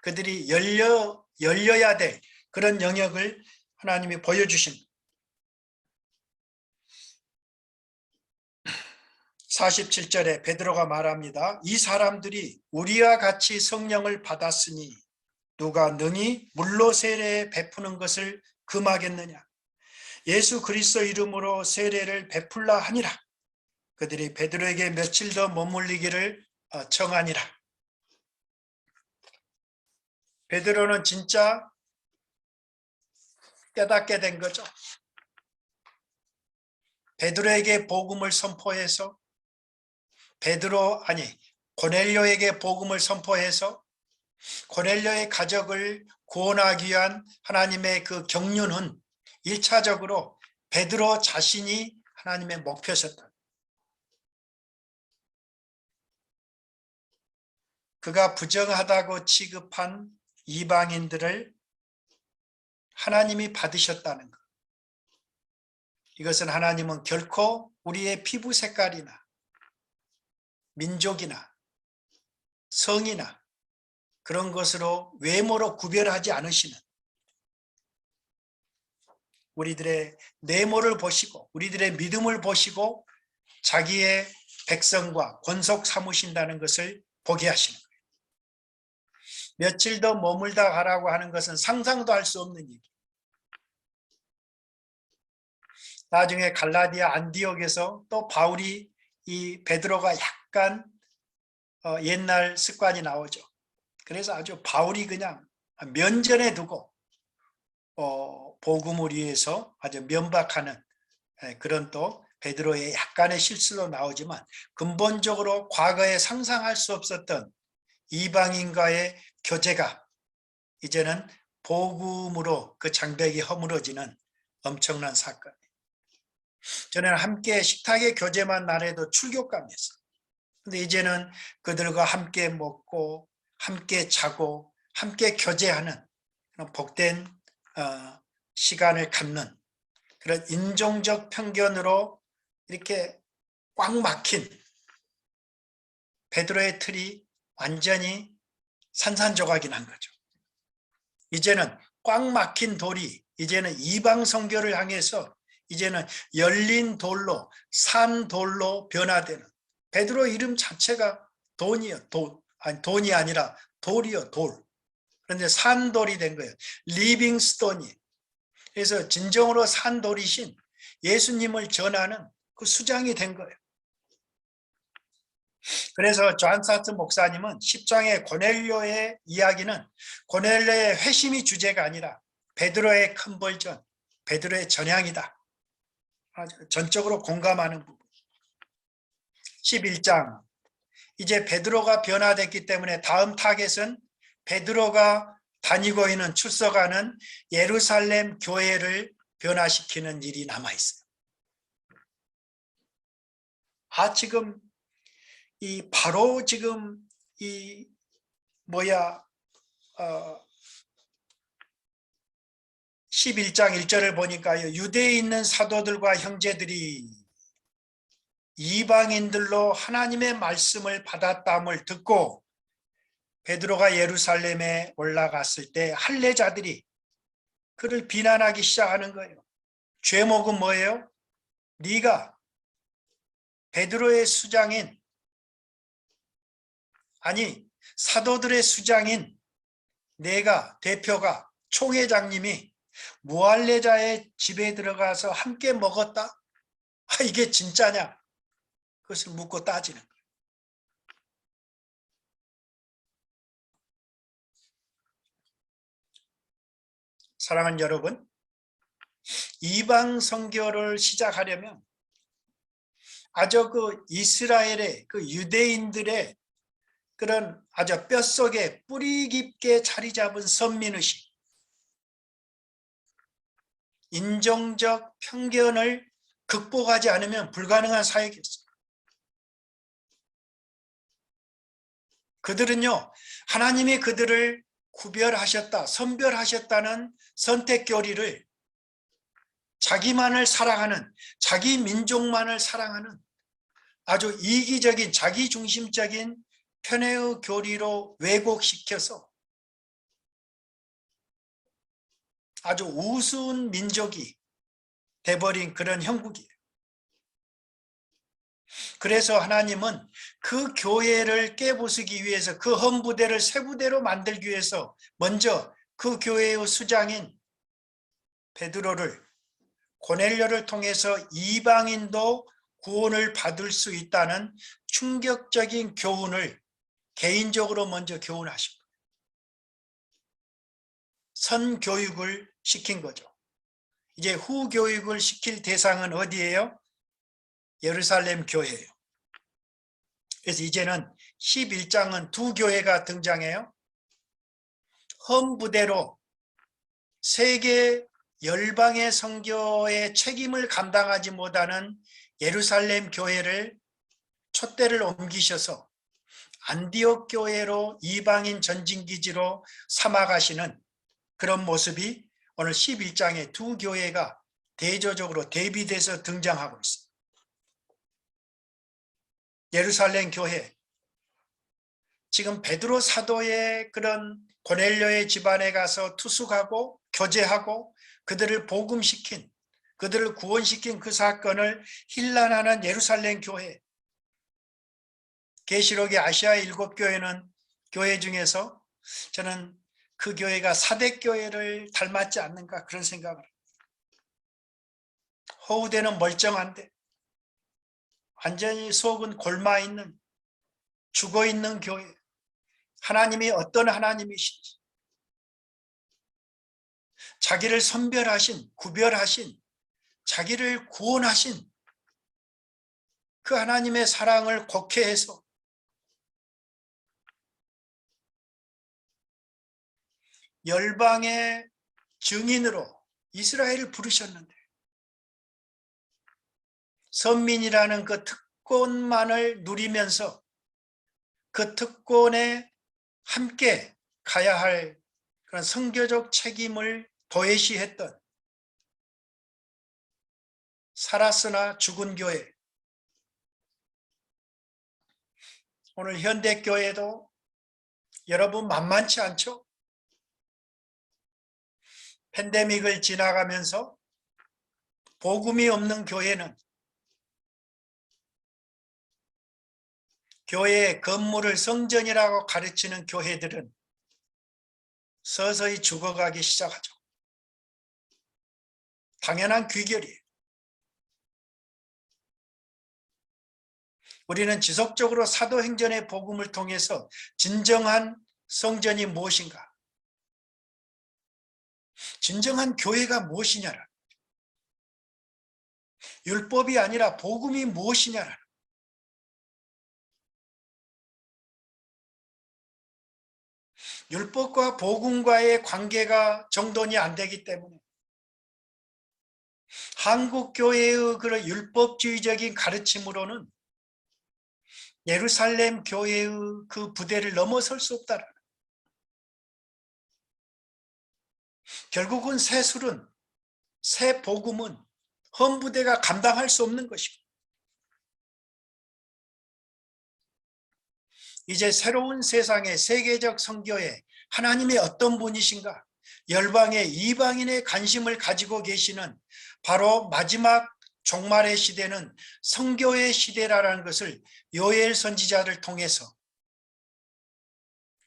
그들이 열려야 될 그런 영역을 하나님이 보여주신 47절에 베드로가 말합니다. 이 사람들이 우리와 같이 성령을 받았으니 누가 능히 물로 세례 베푸는 것을 금하겠느냐. 예수 그리스도 이름으로 세례를 베풀라 하니라. 그들이 베드로에게 며칠 더 머물리기를 청하니라. 베드로는 진짜 깨닫게 된 거죠. 베드로에게 복음을 선포해서 고넬료에게 복음을 선포해서 고넬료의 가족을 구원하기 위한 하나님의 그 경륜은 1차적으로 베드로 자신이 하나님의 목표였다. 그가 부정하다고 취급한 이방인들을 하나님이 받으셨다는 것. 이것은 하나님은 결코 우리의 피부 색깔이나 민족이나 성이나 그런 것으로 외모로 구별하지 않으시는 우리들의 내모를 보시고 우리들의 믿음을 보시고 자기의 백성과 권속 삼으신다는 것을 보게 하시는 거예요. 며칠 더 머물다 가라고 하는 것은 상상도 할 수 없는 얘기. 나중에 갈라디아 안디옥에서 또 바울이 이 베드로가 약간 옛날 습관이 나오죠. 그래서 아주 바울이 그냥 면전에 두고 복음을 위해서 아주 면박하는 그런 또 베드로의 약간의 실수도 나오지만 근본적으로 과거에 상상할 수 없었던 이방인과의 교제가 이제는 복음으로 그 장벽이 허물어지는 엄청난 사건. 전에는 함께 식탁의 교제만 나래도 출교감이었어요. 근데 이제는 그들과 함께 먹고 함께 자고 함께 교제하는 복된 시간을 갖는 그런 인종적 편견으로 이렇게 꽉 막힌 베드로의 틀이 완전히 산산조각이 난 거죠. 이제는 꽉 막힌 돌이 이제는 이방 선교를 향해서 이제는 열린 돌로 산 돌로 변화되는, 베드로 이름 자체가 돈이요, 돈이 아니라 돌이요, 돌. 그런데 산돌이 된 거예요. 리빙 스톤이. 그래서 진정으로 산돌이신 예수님을 전하는 그 수장이 된 거예요. 그래서 존 사트 목사님은 10장의 고넬료의 이야기는 고넬료의 회심이 주제가 아니라 베드로의 컨버전, 베드로의 전향이다. 아주 전적으로 공감하는 부분. 11장, 이제 베드로가 변화됐기 때문에 다음 타겟은 베드로가 다니고 있는 출석하는 예루살렘 교회를 변화시키는 일이 남아있어요. 지금 바로 지금 11장 1절을 보니까요, 유대에 있는 사도들과 형제들이 이방인들로 하나님의 말씀을 받았다함을 듣고 베드로가 예루살렘에 올라갔을 때 할례자들이 그를 비난하기 시작하는 거예요. 죄목은 뭐예요? 네가 베드로의 수장인, 아니 사도들의 수장인 내가, 대표가, 총회장님이 무할례자의 집에 들어가서 함께 먹었다? 이게 진짜냐? 그것을 묻고 따지는 거예요. 사랑하는 여러분, 이방 선교를 시작하려면 아주 그 이스라엘의 그 유대인들의 그런 아주 뼛속에 뿌리 깊게 자리 잡은 선민의식, 인종적 편견을 극복하지 않으면 불가능한 사역이었어요. 그들은요, 하나님이 그들을 구별하셨다, 선별하셨다는 선택 교리를 자기만을 사랑하는, 자기 민족만을 사랑하는 아주 이기적인, 자기중심적인 편애의 교리로 왜곡시켜서 아주 우스운 민족이 돼버린 그런 형국이에요. 그래서 하나님은 그 교회를 깨부수기 위해서, 그 헌부대를 새부대로 만들기 위해서 먼저 그 교회의 수장인 베드로를, 고넬료를 통해서 이방인도 구원을 받을 수 있다는 충격적인 교훈을 개인적으로 먼저 교훈하신 거예요. 선교육을 시킨 거죠. 이제 후교육을 시킬 대상은 어디예요? 예루살렘 교회예요. 그래서 이제는 11장은 두 교회가 등장해요. 헌부대로 세계 열방의 선교의 책임을 감당하지 못하는 예루살렘 교회를 촛대를 옮기셔서 안디옥 교회로 이방인 전진기지로 삼아가시는 그런 모습이 오늘 11장에 두 교회가 대조적으로 대비돼서 등장하고 있습니다. 예루살렘 교회, 지금 베드로 사도의 그런 고넬료의 집안에 가서 투숙하고 교제하고 그들을 복음시킨, 그들을 구원시킨 그 사건을 힐난하는 예루살렘 교회, 계시록의 아시아의 7교회는 교회 중에서 저는 그 교회가 사대교회를 닮았지 않는가 그런 생각을 합니다. 허우대는 멀쩡한데 완전히 속은 골마있는, 죽어있는 교회. 하나님이 어떤 하나님이신지, 자기를 선별하신, 구별하신, 자기를 구원하신 그 하나님의 사랑을 곡해해서 열방의 증인으로 이스라엘을 부르셨는데 선민이라는 그 특권만을 누리면서 그 특권에 함께 가야 할 그런 선교적 책임을 도외시했던 살았으나 죽은 교회, 오늘 현대교회도 여러분 만만치 않죠? 팬데믹을 지나가면서 복음이 없는 교회는 교회의 건물을 성전이라고 가르치는 교회들은 서서히 죽어가기 시작하죠. 당연한 귀결이에요. 우리는 지속적으로 사도행전의 복음을 통해서 진정한 성전이 무엇인가? 진정한 교회가 무엇이냐라. 율법이 아니라 복음이 무엇이냐라. 율법과 복음과의 관계가 정돈이 안 되기 때문에 한국 교회의 그런 율법주의적인 가르침으로는 예루살렘 교회의 그 부대를 넘어설 수 없다. 결국은 새 술은, 새 복음은 헌부대가 감당할 수 없는 것이고, 이제 새로운 세상의 세계적 선교에 하나님의 어떤 분이신가? 열방의 이방인의 관심을 가지고 계시는 바로 마지막 종말의 시대는 선교의 시대라는 것을 요엘 선지자를 통해서,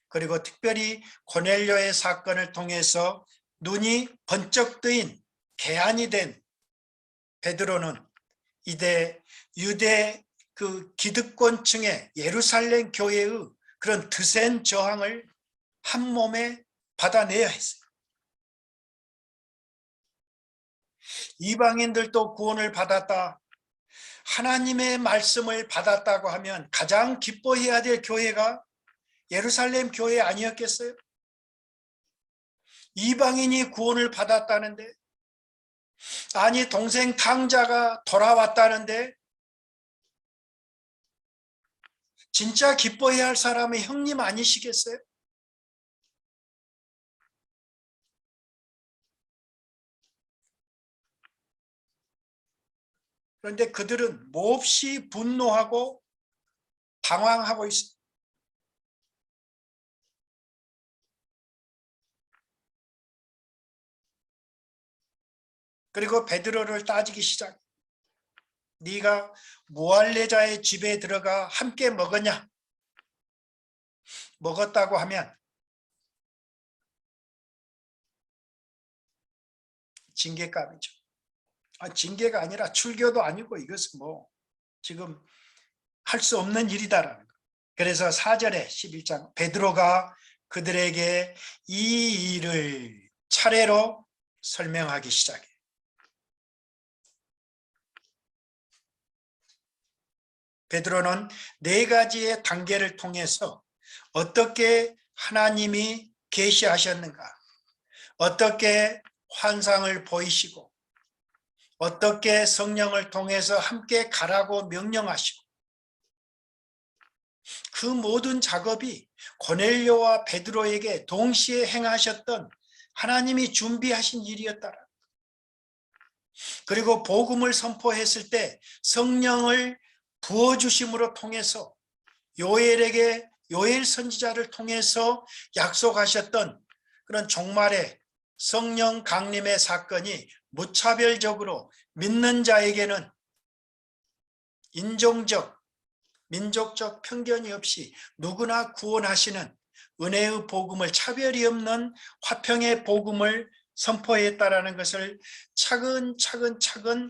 그리고 특별히 고넬료의 사건을 통해서 눈이 번쩍 뜨인 개안이 된 베드로는 이제 유대 그 기득권층의 예루살렘 교회의 그런 드센 저항을 한 몸에 받아내야 했어요. 이방인들도 구원을 받았다, 하나님의 말씀을 받았다고 하면 가장 기뻐해야 될 교회가 예루살렘 교회 아니었겠어요? 이방인이 구원을 받았다는데, 아니 동생 탕자가 돌아왔다는데, 진짜 기뻐해야 할 사람은 형님 아니시겠어요? 그런데 그들은 몹시 분노하고 당황하고 있어요. 그리고 베드로를 따지기 시작. 네가 무할례자의 집에 들어가 함께 먹었냐? 먹었다고 하면 징계감이죠. 징계가 아니라 출교도 아니고 이것은 뭐 지금 할 수 없는 일이다라는 거. 그래서 4절에 11장 베드로가 그들에게 이 일을 차례로 설명하기 시작해. 베드로는 4가지의 단계를 통해서 어떻게 하나님이 계시하셨는가, 어떻게 환상을 보이시고, 어떻게 성령을 통해서 함께 가라고 명령하시고, 그 모든 작업이 고넬료와 베드로에게 동시에 행하셨던 하나님이 준비하신 일이었다. 그리고 복음을 선포했을 때 성령을 부어주심으로 통해서 요엘에게, 요엘 선지자를 통해서 약속하셨던 그런 종말의 성령 강림의 사건이 무차별적으로 믿는 자에게는 인종적, 민족적 편견이 없이 누구나 구원하시는 은혜의 복음을, 차별이 없는 화평의 복음을 선포했다라는 것을 차근차근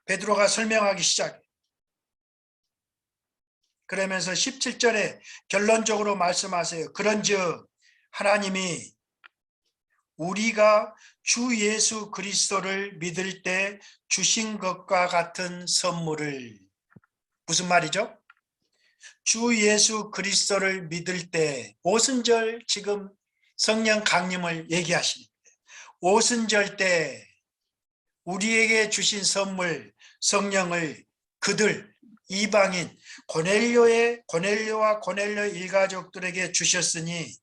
베드로가 설명하기 시작해요. 그러면서 17절에 결론적으로 말씀하세요. 그런즉 하나님이 우리가 주 예수 그리스도를 믿을 때 주신 것과 같은 선물을, 무슨 말이죠? 주 예수 그리스도를 믿을 때, 오순절 지금 성령 강림을 얘기하십니다. 오순절 때 우리에게 주신 선물 성령을 그들 이방인 고넬료와 고넬료 일가족들에게 주셨으니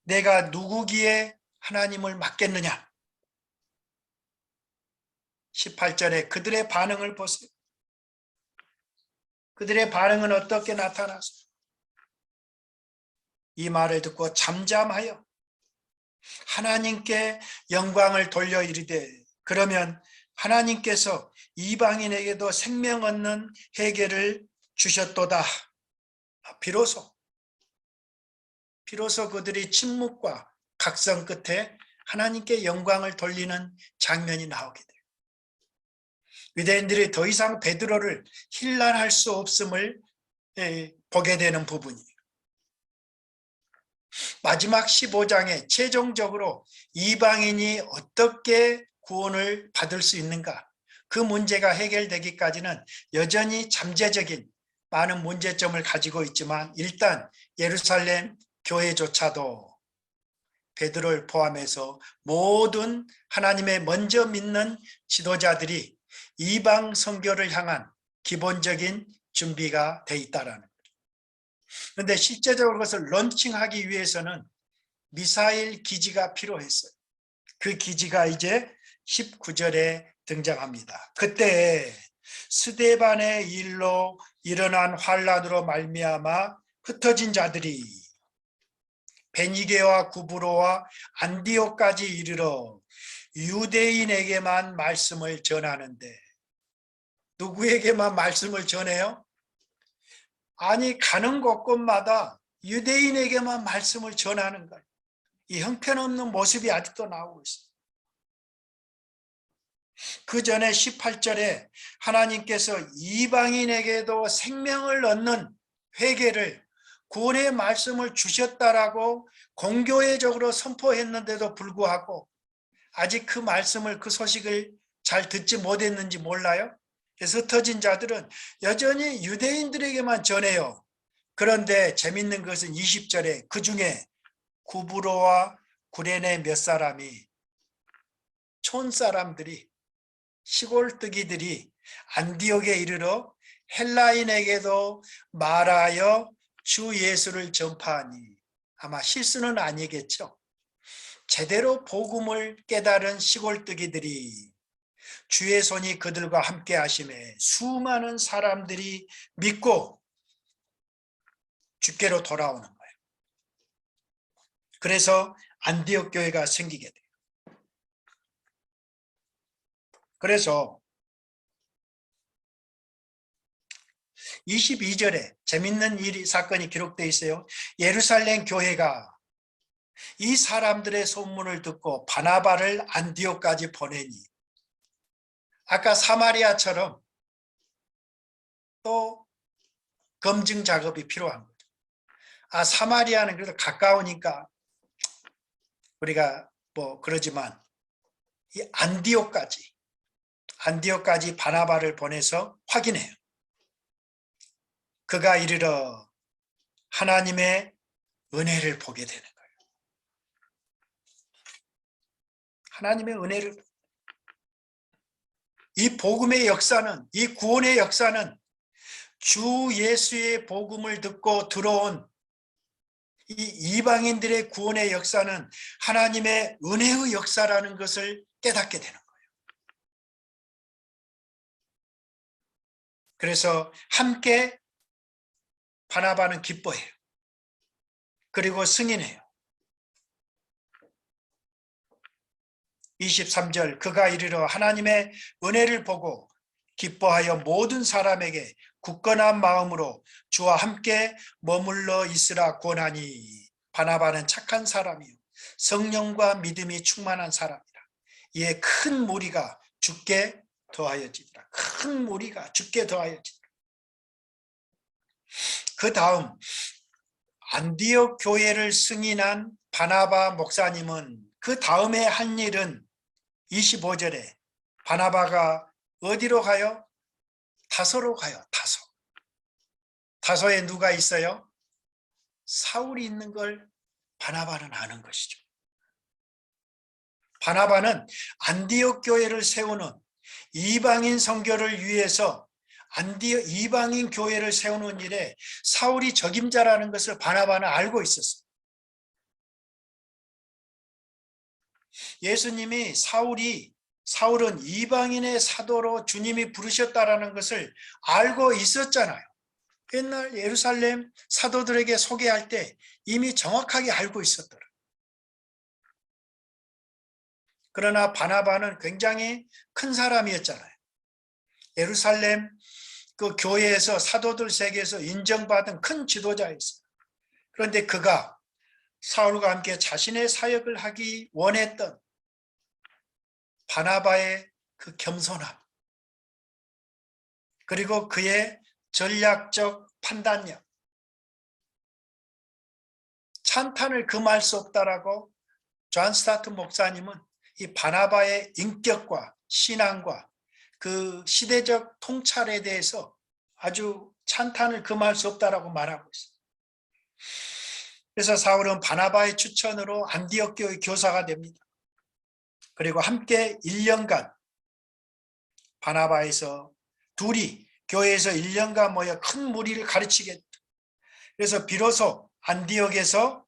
내가 누구기에 하나님을 맡겠느냐? 18절에 그들의 반응을 보세요. 그들의 반응은 어떻게 나타났어요? 이 말을 듣고 잠잠하여 하나님께 영광을 돌려 이르되, 그러면 하나님께서 이방인에게도 생명 얻는 해결을 주셨도다. 비로소 그들이 침묵과 각성 끝에 하나님께 영광을 돌리는 장면이 나오게 돼요. 유대인들이 더 이상 베드로를 힐난할 수 없음을 보게 되는 부분이에요. 마지막 15장에 최종적으로 이방인이 어떻게 구원을 받을 수 있는가, 그 문제가 해결되기까지는 여전히 잠재적인 많은 문제점을 가지고 있지만, 일단 예루살렘 교회조차도 베드로를 포함해서 모든 하나님의 먼저 믿는 지도자들이 이방 선교를 향한 기본적인 준비가 돼 있다라는 거죠. 그런데 실제적으로 그것을 런칭하기 위해서는 미사일 기지가 필요했어요. 그 기지가 이제 19절에 등장합니다. 그때 스데반의 일로 일어난 환란으로 말미암아 흩어진 자들이 베니게와 구브로와 안디옥까지 이르러 유대인에게만 말씀을 전하는데, 누구에게만 말씀을 전해요? 아니, 가는 곳곳마다 유대인에게만 말씀을 전하는 거예요. 이 형편없는 모습이 아직도 나오고 있어요. 그 전에 18절에 하나님께서 이방인에게도 생명을 얻는 회개를, 구원의 말씀을 주셨다라고 공교회적으로 선포했는데도 불구하고 아직 그 말씀을, 그 소식을 잘 듣지 못했는지 몰라요. 그래서 흩어진 자들은 여전히 유대인들에게만 전해요. 그런데 재밌는 것은 20절에 그 중에 구브로와 구레네 몇 사람이, 촌사람들이, 시골뜨기들이 안디옥에 이르러 헬라인에게도 말하여 주 예수를 전파하니, 아마 실수는 아니겠죠. 제대로 복음을 깨달은 시골뜨기들이 주의 손이 그들과 함께 하심에 수많은 사람들이 믿고 주께로 돌아오는 거예요. 그래서 안디옥 교회가 생기게 돼요. 그래서 22절에 재밌는 사건이 기록되어 있어요. 예루살렘 교회가 이 사람들의 소문을 듣고 바나바를 안디옥까지 보내니, 아까 사마리아처럼 또 검증 작업이 필요한 거죠. 사마리아는 그래도 가까우니까 우리가 뭐 그러지만, 이 안디옥까지 바나바를 보내서 확인해요. 그가 이르러 하나님의 은혜를 보게 되는 거예요. 하나님의 은혜를, 이 복음의 역사는, 이 구원의 역사는 주 예수의 복음을 듣고 들어온 이 이방인들의 구원의 역사는 하나님의 은혜의 역사라는 것을 깨닫게 되는 거예요. 그래서 함께 바나바는 기뻐해요. 그리고 승인해요. 23절 그가 이르러 하나님의 은혜를 보고 기뻐하여 모든 사람에게 굳건한 마음으로 주와 함께 머물러 있으라 권하니, 바나바는 착한 사람이요 성령과 믿음이 충만한 사람이라. 이에 큰 무리가 주께 더하여지더라. 큰 무리가 주께 더하여지더라. 그 다음 안디옥 교회를 승인한 바나바 목사님은 그 다음에 한 일은 25절에 바나바가 어디로 가요? 다소로 가요. 다소에 누가 있어요? 사울이 있는 걸 바나바는 아는 것이죠. 바나바는 안디옥 교회를 세우는, 이방인 선교를 위해서 이방인 교회를 세우는 일에 사울이 적임자라는 것을 바나바는 알고 있었어요. 예수님이 사울은 이방인의 사도로 주님이 부르셨다라는 것을 알고 있었잖아요. 옛날 예루살렘 사도들에게 소개할 때 이미 정확하게 알고 있었더라. 그러나 바나바는 굉장히 큰 사람이었잖아요. 예루살렘 그 교회에서 사도들 세계에서 인정받은 큰 지도자였어요. 그런데 그가 사울과 함께 자신의 사역을 하기 원했던 바나바의 그 겸손함, 그리고 그의 전략적 판단력, 찬탄을 금할 수 없다라고 존 스타트 목사님은 이 바나바의 인격과 신앙과 그 시대적 통찰에 대해서 아주 찬탄을 금할 수 없다라고 말하고 있어요. 그래서 사울은 바나바의 추천으로 안디옥 교회 교사가 됩니다. 그리고 함께 1년간 바나바에서 둘이 교회에서 1년간 모여 큰 무리를 가르치겠다. 그래서 비로소 안디옥에서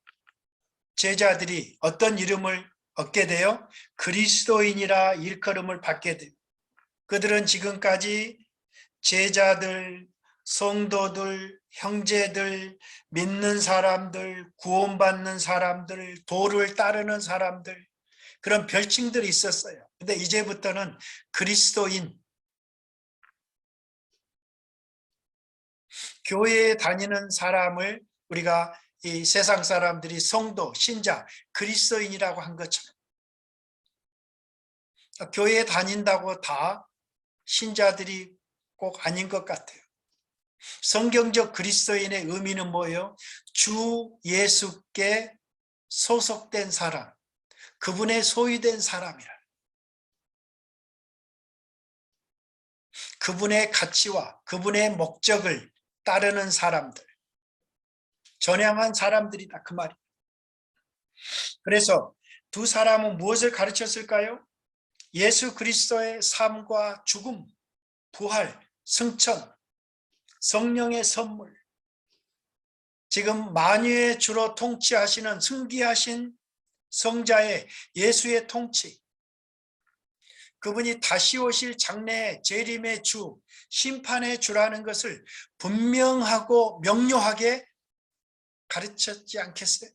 제자들이 어떤 이름을 얻게 되어 그리스도인이라 일컬음을 받게 돼요. 그들은 지금까지 제자들, 성도들, 형제들, 믿는 사람들, 구원받는 사람들, 도를 따르는 사람들, 그런 별칭들이 있었어요. 근데 이제부터는 그리스도인, 교회에 다니는 사람을 우리가 이 세상 사람들이 성도, 신자, 그리스도인이라고 한 것처럼 교회에 다닌다고 다 신자들이 꼭 아닌 것 같아요. 성경적 그리스도인의 의미는 뭐예요? 주 예수께 소속된 사람, 그분의 소유된 사람이라. 그분의 가치와 그분의 목적을 따르는 사람들, 전향한 사람들이다 그 말이에요. 그래서 두 사람은 무엇을 가르쳤을까요? 예수 그리스도의 삶과 죽음, 부활, 승천, 성령의 선물, 지금 만유의 주로 통치하시는 승기하신 성자의 예수의 통치, 그분이 다시 오실 장래의 재림의 주, 심판의 주라는 것을 분명하고 명료하게 가르쳤지 않겠어요?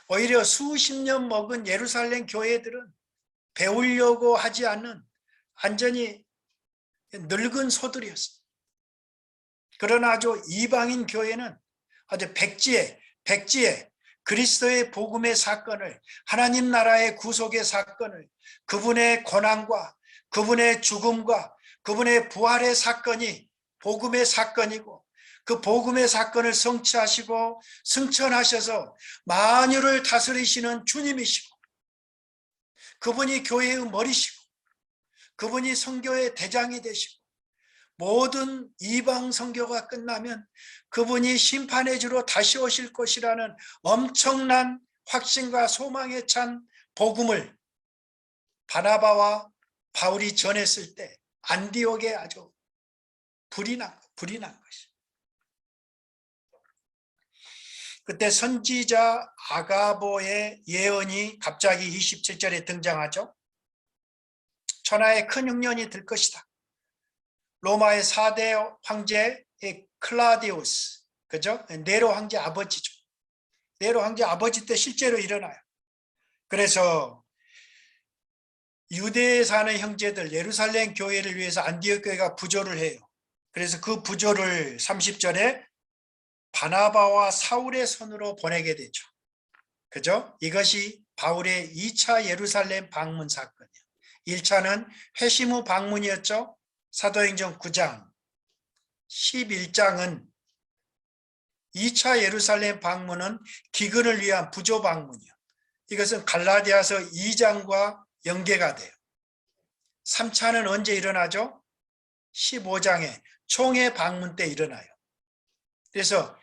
오히려 수십 년 먹은 예루살렘 교회들은 배우려고 하지 않는 완전히 늙은 소들이었어요. 그러나 아주 이방인 교회는 아주 백지에 그리스도의 복음의 사건을, 하나님 나라의 구속의 사건을, 그분의 고난과 그분의 죽음과 그분의 부활의 사건이 복음의 사건이고, 그 복음의 사건을 성취하시고 승천하셔서 만유를 다스리시는 주님이시고, 그분이 교회의 머리시고, 그분이 선교의 대장이 되시고, 모든 이방 선교가 끝나면 그분이 심판의 주로 다시 오실 것이라는 엄청난 확신과 소망에 찬 복음을 바나바와 바울이 전했을 때 안디옥에 아주 불이 난 것이. 그때 선지자 아가보의 예언이 갑자기 27절에 등장하죠. 천하의 큰 흉년이 들 것이다. 로마의 4대 황제의 클라디우스, 그죠? 네로 황제 아버지죠. 네로 황제 아버지 때 실제로 일어나요. 그래서 유대에 사는 형제들, 예루살렘 교회를 위해서 안디옥 교회가 부조를 해요. 그래서 그 부조를 30절에 바나바와 사울의 손으로 보내게 되죠. 그죠? 이것이 바울의 2차 예루살렘 방문 사건이에요. 1차는 회심 후 방문이었죠. 사도행전 9장, 11장은 2차 예루살렘 방문은 기근을 위한 부조 방문이요. 이것은 갈라디아서 2장과 연계가 돼요. 3차는 언제 일어나죠? 15장에 총회 방문 때 일어나요. 그래서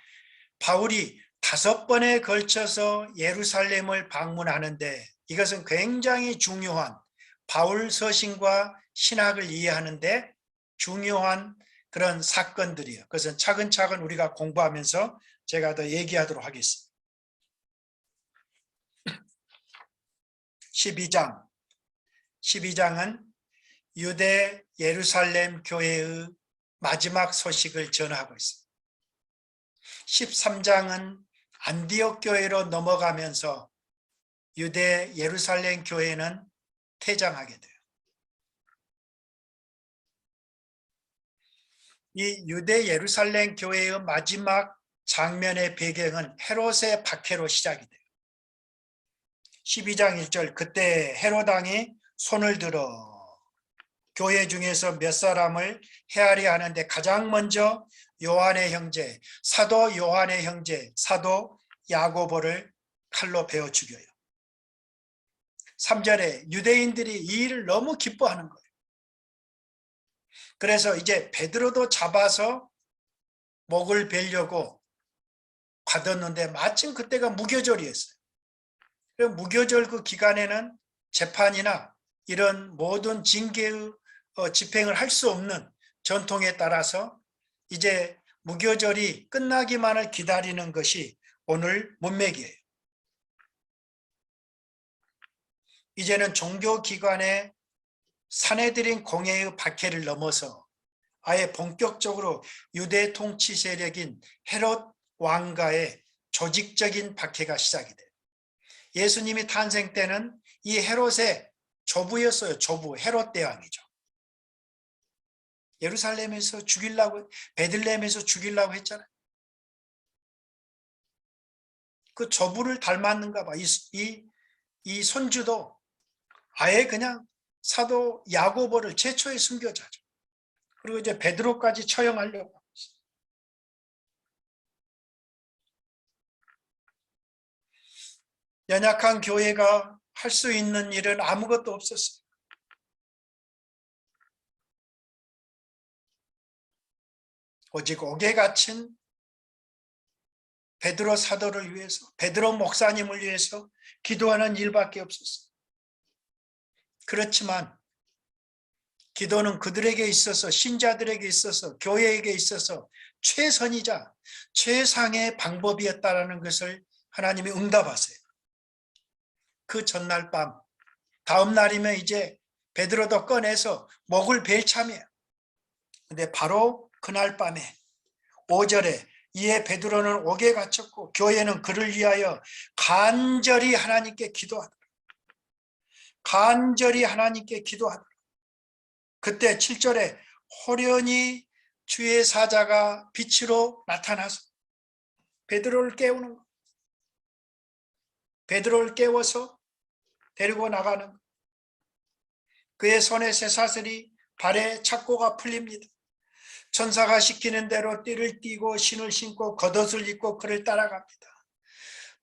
바울이 5번에 걸쳐서 예루살렘을 방문하는데, 이것은 굉장히 중요한 바울 서신과 신학을 이해하는데 중요한 그런 사건들이에요. 그것은 차근차근 우리가 공부하면서 제가 더 얘기하도록 하겠습니다. 12장은 유대 예루살렘 교회의 마지막 소식을 전하고 있습니다. 13장은 안디옥 교회로 넘어가면서 유대 예루살렘 교회는 퇴장하게 돼요. 이 유대 예루살렘 교회의 마지막 장면의 배경은 헤롯의 박해로 시작이 돼요. 12장 1절, 그때 헤롯 왕이 손을 들어 교회 중에서 몇 사람을 헤아려 하는데 가장 먼저 요한의 형제, 사도 요한의 형제, 사도 야고보를 칼로 베어 죽여요. 3절에 유대인들이 이 일을 너무 기뻐하는 거예요. 그래서 이제 베드로도 잡아서 목을 베려고 가뒀는데 마침 그때가 무교절이었어요. 무교절 그 기간에는 재판이나 이런 모든 징계의 집행을 할 수 없는 전통에 따라서 이제 무교절이 끝나기만을 기다리는 것이 오늘 문맥이에요. 이제는 종교기관의 사내들인 공회의 박해를 넘어서 아예 본격적으로 유대 통치 세력인 헤롯 왕가의 조직적인 박해가 시작이 돼요. 예수님이 탄생 때는 이 헤롯의 조부였어요. 조부, 헤롯 대왕이죠. 예루살렘에서 죽이려고, 베들레헴에서 죽이려고 했잖아요. 그 조부를 닮았는가 봐. 이 손주도 아예 그냥 사도 야고보를 최초의 순교자죠. 그리고 이제 베드로까지 처형하려고 하고 있어요. 연약한 교회가 할 수 있는 일은 아무것도 없었어요. 오직 옥에 갇힌 베드로 사도를 위해서, 베드로 목사님을 위해서 기도하는 일밖에 없었어요. 그렇지만 기도는 그들에게 있어서, 신자들에게 있어서, 교회에게 있어서 최선이자 최상의 방법이었다는 것을 하나님이 응답하세요. 그 전날 밤, 다음 날이면 이제 베드로도 꺼내서 목을 벨 참이에요. 근데 바로 그날 밤에 5절에 이에 베드로는 옥에 갇혔고 교회는 그를 위하여 간절히 하나님께 기도하더라. 간절히 하나님께 기도하더라. 그때 7절에 호련히 주의 사자가 빛으로 나타나서 베드로를 깨우는 거. 베드로를 깨워서 데리고 나가는 거. 그의 손에 쇠사슬이, 발에 착고가 풀립니다. 천사가 시키는 대로 띠를 띠고 신을 신고 겉옷을 입고 그를 따라갑니다.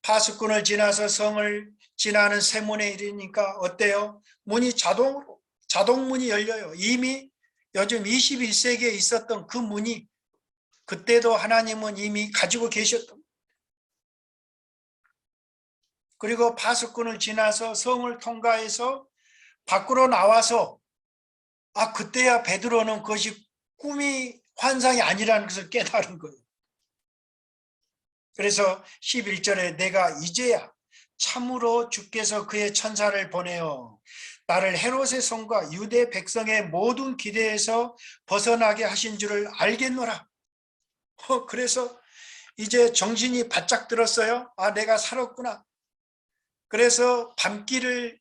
파수꾼을 지나서 성을 지나는 세문에 이르니까 어때요? 문이 자동문이 열려요. 이미 요즘 21세기에 있었던 그 문이 그때도 하나님은 이미 가지고 계셨던. 그리고 파수꾼을 지나서 성을 통과해서 밖으로 나와서 그때야 베드로는 그것이 꿈이 환상이 아니라는 것을 깨달은 거예요. 그래서 11절에 내가 이제야 참으로 주께서 그의 천사를 보내어 나를 헤롯의 손과 유대 백성의 모든 기대에서 벗어나게 하신 줄을 알겠노라. 그래서 이제 정신이 바짝 들었어요. 내가 살았구나. 그래서 밤길을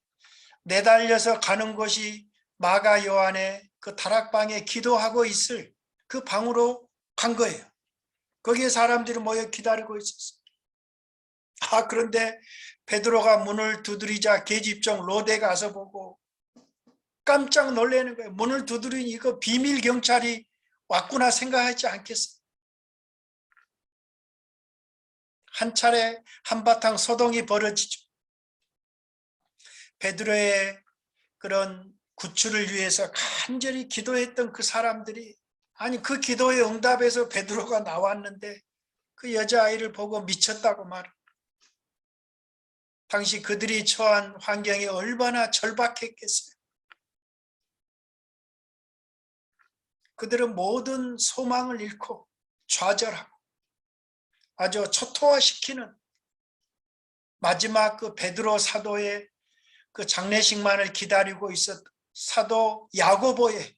내달려서 가는 곳이 마가 요한의 그 다락방에 기도하고 있을 그 방으로 간 거예요. 거기에 사람들이 모여 기다리고 있었어요. 그런데 베드로가 문을 두드리자 계집종 로데 가서 보고 깜짝 놀라는 거예요. 문을 두드리니 이거 비밀 경찰이 왔구나 생각하지 않겠어요? 한 차례 한바탕 소동이 벌어지죠. 베드로의 그런 구출을 위해서 간절히 기도했던 그 사람들이 그 기도의 응답에서 베드로가 나왔는데 그 여자아이를 보고 미쳤다고 말합니다. 당시 그들이 처한 환경이 얼마나 절박했겠어요. 그들은 모든 소망을 잃고 좌절하고 아주 초토화시키는 마지막 그 베드로 사도의 그 장례식만을 기다리고 있었던 사도 야고보의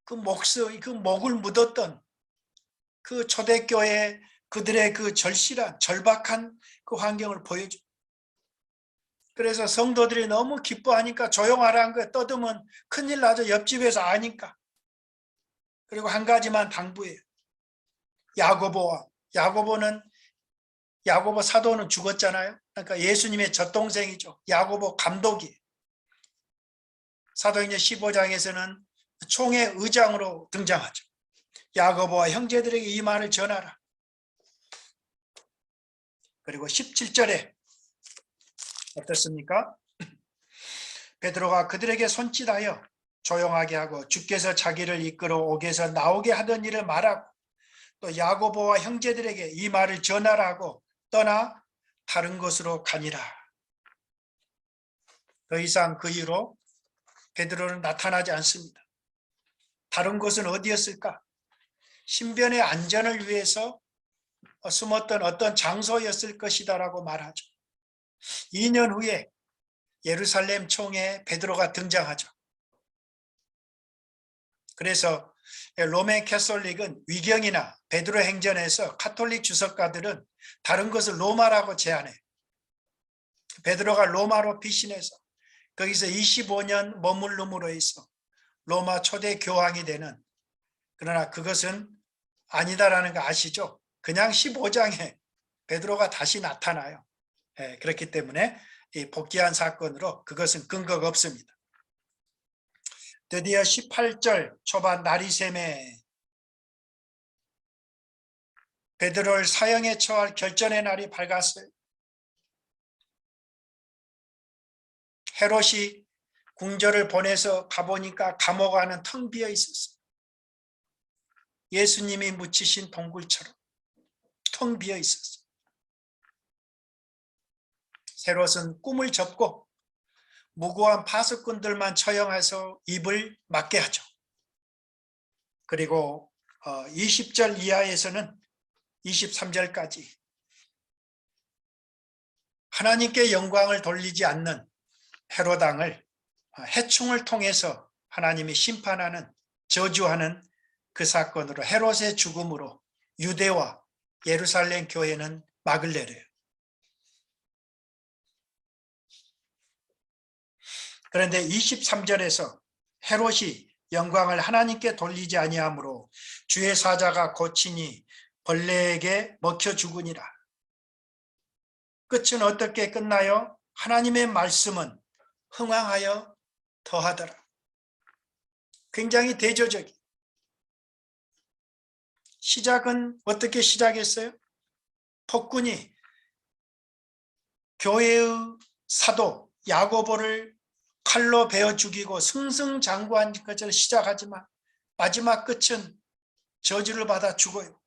그 목을 묻었던 그 초대교회 그들의 그 절실한 절박한 그 환경을 보여줘. 그래서 성도들이 너무 기뻐하니까 조용하라는 거예요. 떠들면 큰일 나죠. 옆집에서 아니까. 그리고 한 가지만 당부해요. 야고보 사도는 죽었잖아요. 그러니까 예수님의 젖동생이죠. 야고보 감독이. 사도행전 15장에서는 총회 의장으로 등장하죠. 야고보와 형제들에게 이 말을 전하라. 그리고 17절에 어떻습니까? 베드로가 그들에게 손짓하여 조용하게 하고 주께서 자기를 이끌어 옥에서 나오게 하던 일을 말하고 또 야고보와 형제들에게 이 말을 전하라 하고 떠나 다른 곳으로 가니라. 더 이상 그 이후로 베드로는 나타나지 않습니다. 다른 곳은 어디였을까? 신변의 안전을 위해서 숨었던 어떤 장소였을 것이다라고 말하죠. 2년 후에 예루살렘 총회에 베드로가 등장하죠. 그래서 로맨 캐톨릭은 위경이나 베드로 행전에서 카톨릭 주석가들은 다른 것을 로마라고 제안해. 베드로가 로마로 피신해서 거기서 25년 머물름으로 해서 로마 초대 교황이 되는, 그러나 그것은 아니다라는 거 아시죠? 그냥 15장에 베드로가 다시 나타나요. 그렇기 때문에 이 복귀한 사건으로 그것은 근거가 없습니다. 드디어 18절 초반 나리샘에 베드로를 사형에 처할 결전의 날이 밝았어요. 헤롯이 궁절을 보내서 가보니까 감옥 안은 텅 비어 있었어요. 예수님이 묻히신 동굴처럼 텅 비어 있었어요. 헤롯은 꿈을 접고 무고한 파수꾼들만 처형해서 입을 막게 하죠. 그리고 20절 이하에서는 23절까지 하나님께 영광을 돌리지 않는 헤롯 왕을 해충을 통해서 하나님이 심판하는, 저주하는 그 사건으로, 헤롯의 죽음으로 유대와 예루살렘 교회는 막을 내려요. 그런데 23절에서 헤롯이 영광을 하나님께 돌리지 아니하므로 주의 사자가 고치니 벌레에게 먹혀 죽으니라. 끝은 어떻게 끝나요? 하나님의 말씀은 흥왕하여 더하더라. 굉장히 대조적인. 시작은 어떻게 시작했어요? 폭군이 교회의 사도 야고보를 칼로 베어 죽이고 승승장구한 것을 시작하지만 마지막 끝은 저주를 받아 죽어요.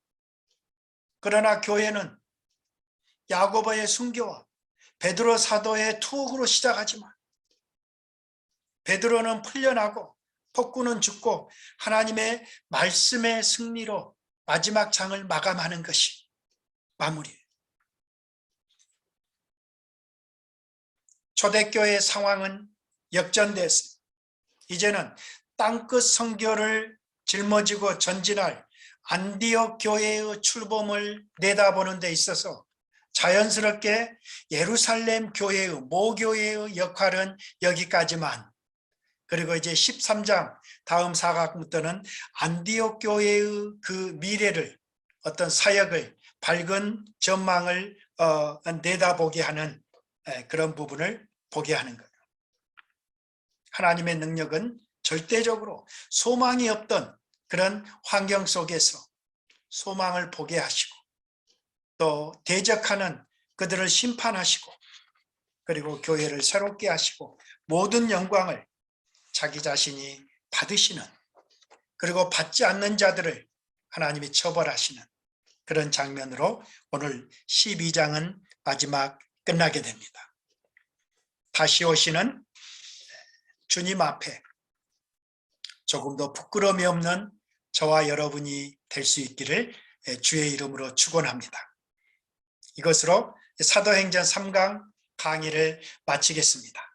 그러나 교회는 야고보의 순교와 베드로 사도의 투옥으로 시작하지만 베드로는 풀려나고 폭군은 죽고 하나님의 말씀의 승리로 마지막 장을 마감하는 것이 마무리예요. 초대교회의 상황은 역전됐어요. 이제는 땅끝 선교를 짊어지고 전진할 안디옥 교회의 출범을 내다보는 데 있어서 자연스럽게 예루살렘 교회의 모교회의 역할은 여기까지만, 그리고 이제 13장 다음 사각부터는 안디옥 교회의 그 미래를, 어떤 사역을, 밝은 전망을 내다보게 하는 그런 부분을 보게 하는 거예요. 하나님의 능력은 절대적으로 소망이 없던 그런 환경 속에서 소망을 보게 하시고 또 대적하는 그들을 심판하시고 그리고 교회를 새롭게 하시고 모든 영광을 자기 자신이 받으시는, 그리고 받지 않는 자들을 하나님이 처벌하시는 그런 장면으로 오늘 12장은 마지막 끝나게 됩니다. 다시 오시는 주님 앞에 조금도 부끄러움이 없는 저와 여러분이 될 수 있기를 주의 이름으로 축원합니다. 이것으로 사도행전 3강 강의를 마치겠습니다.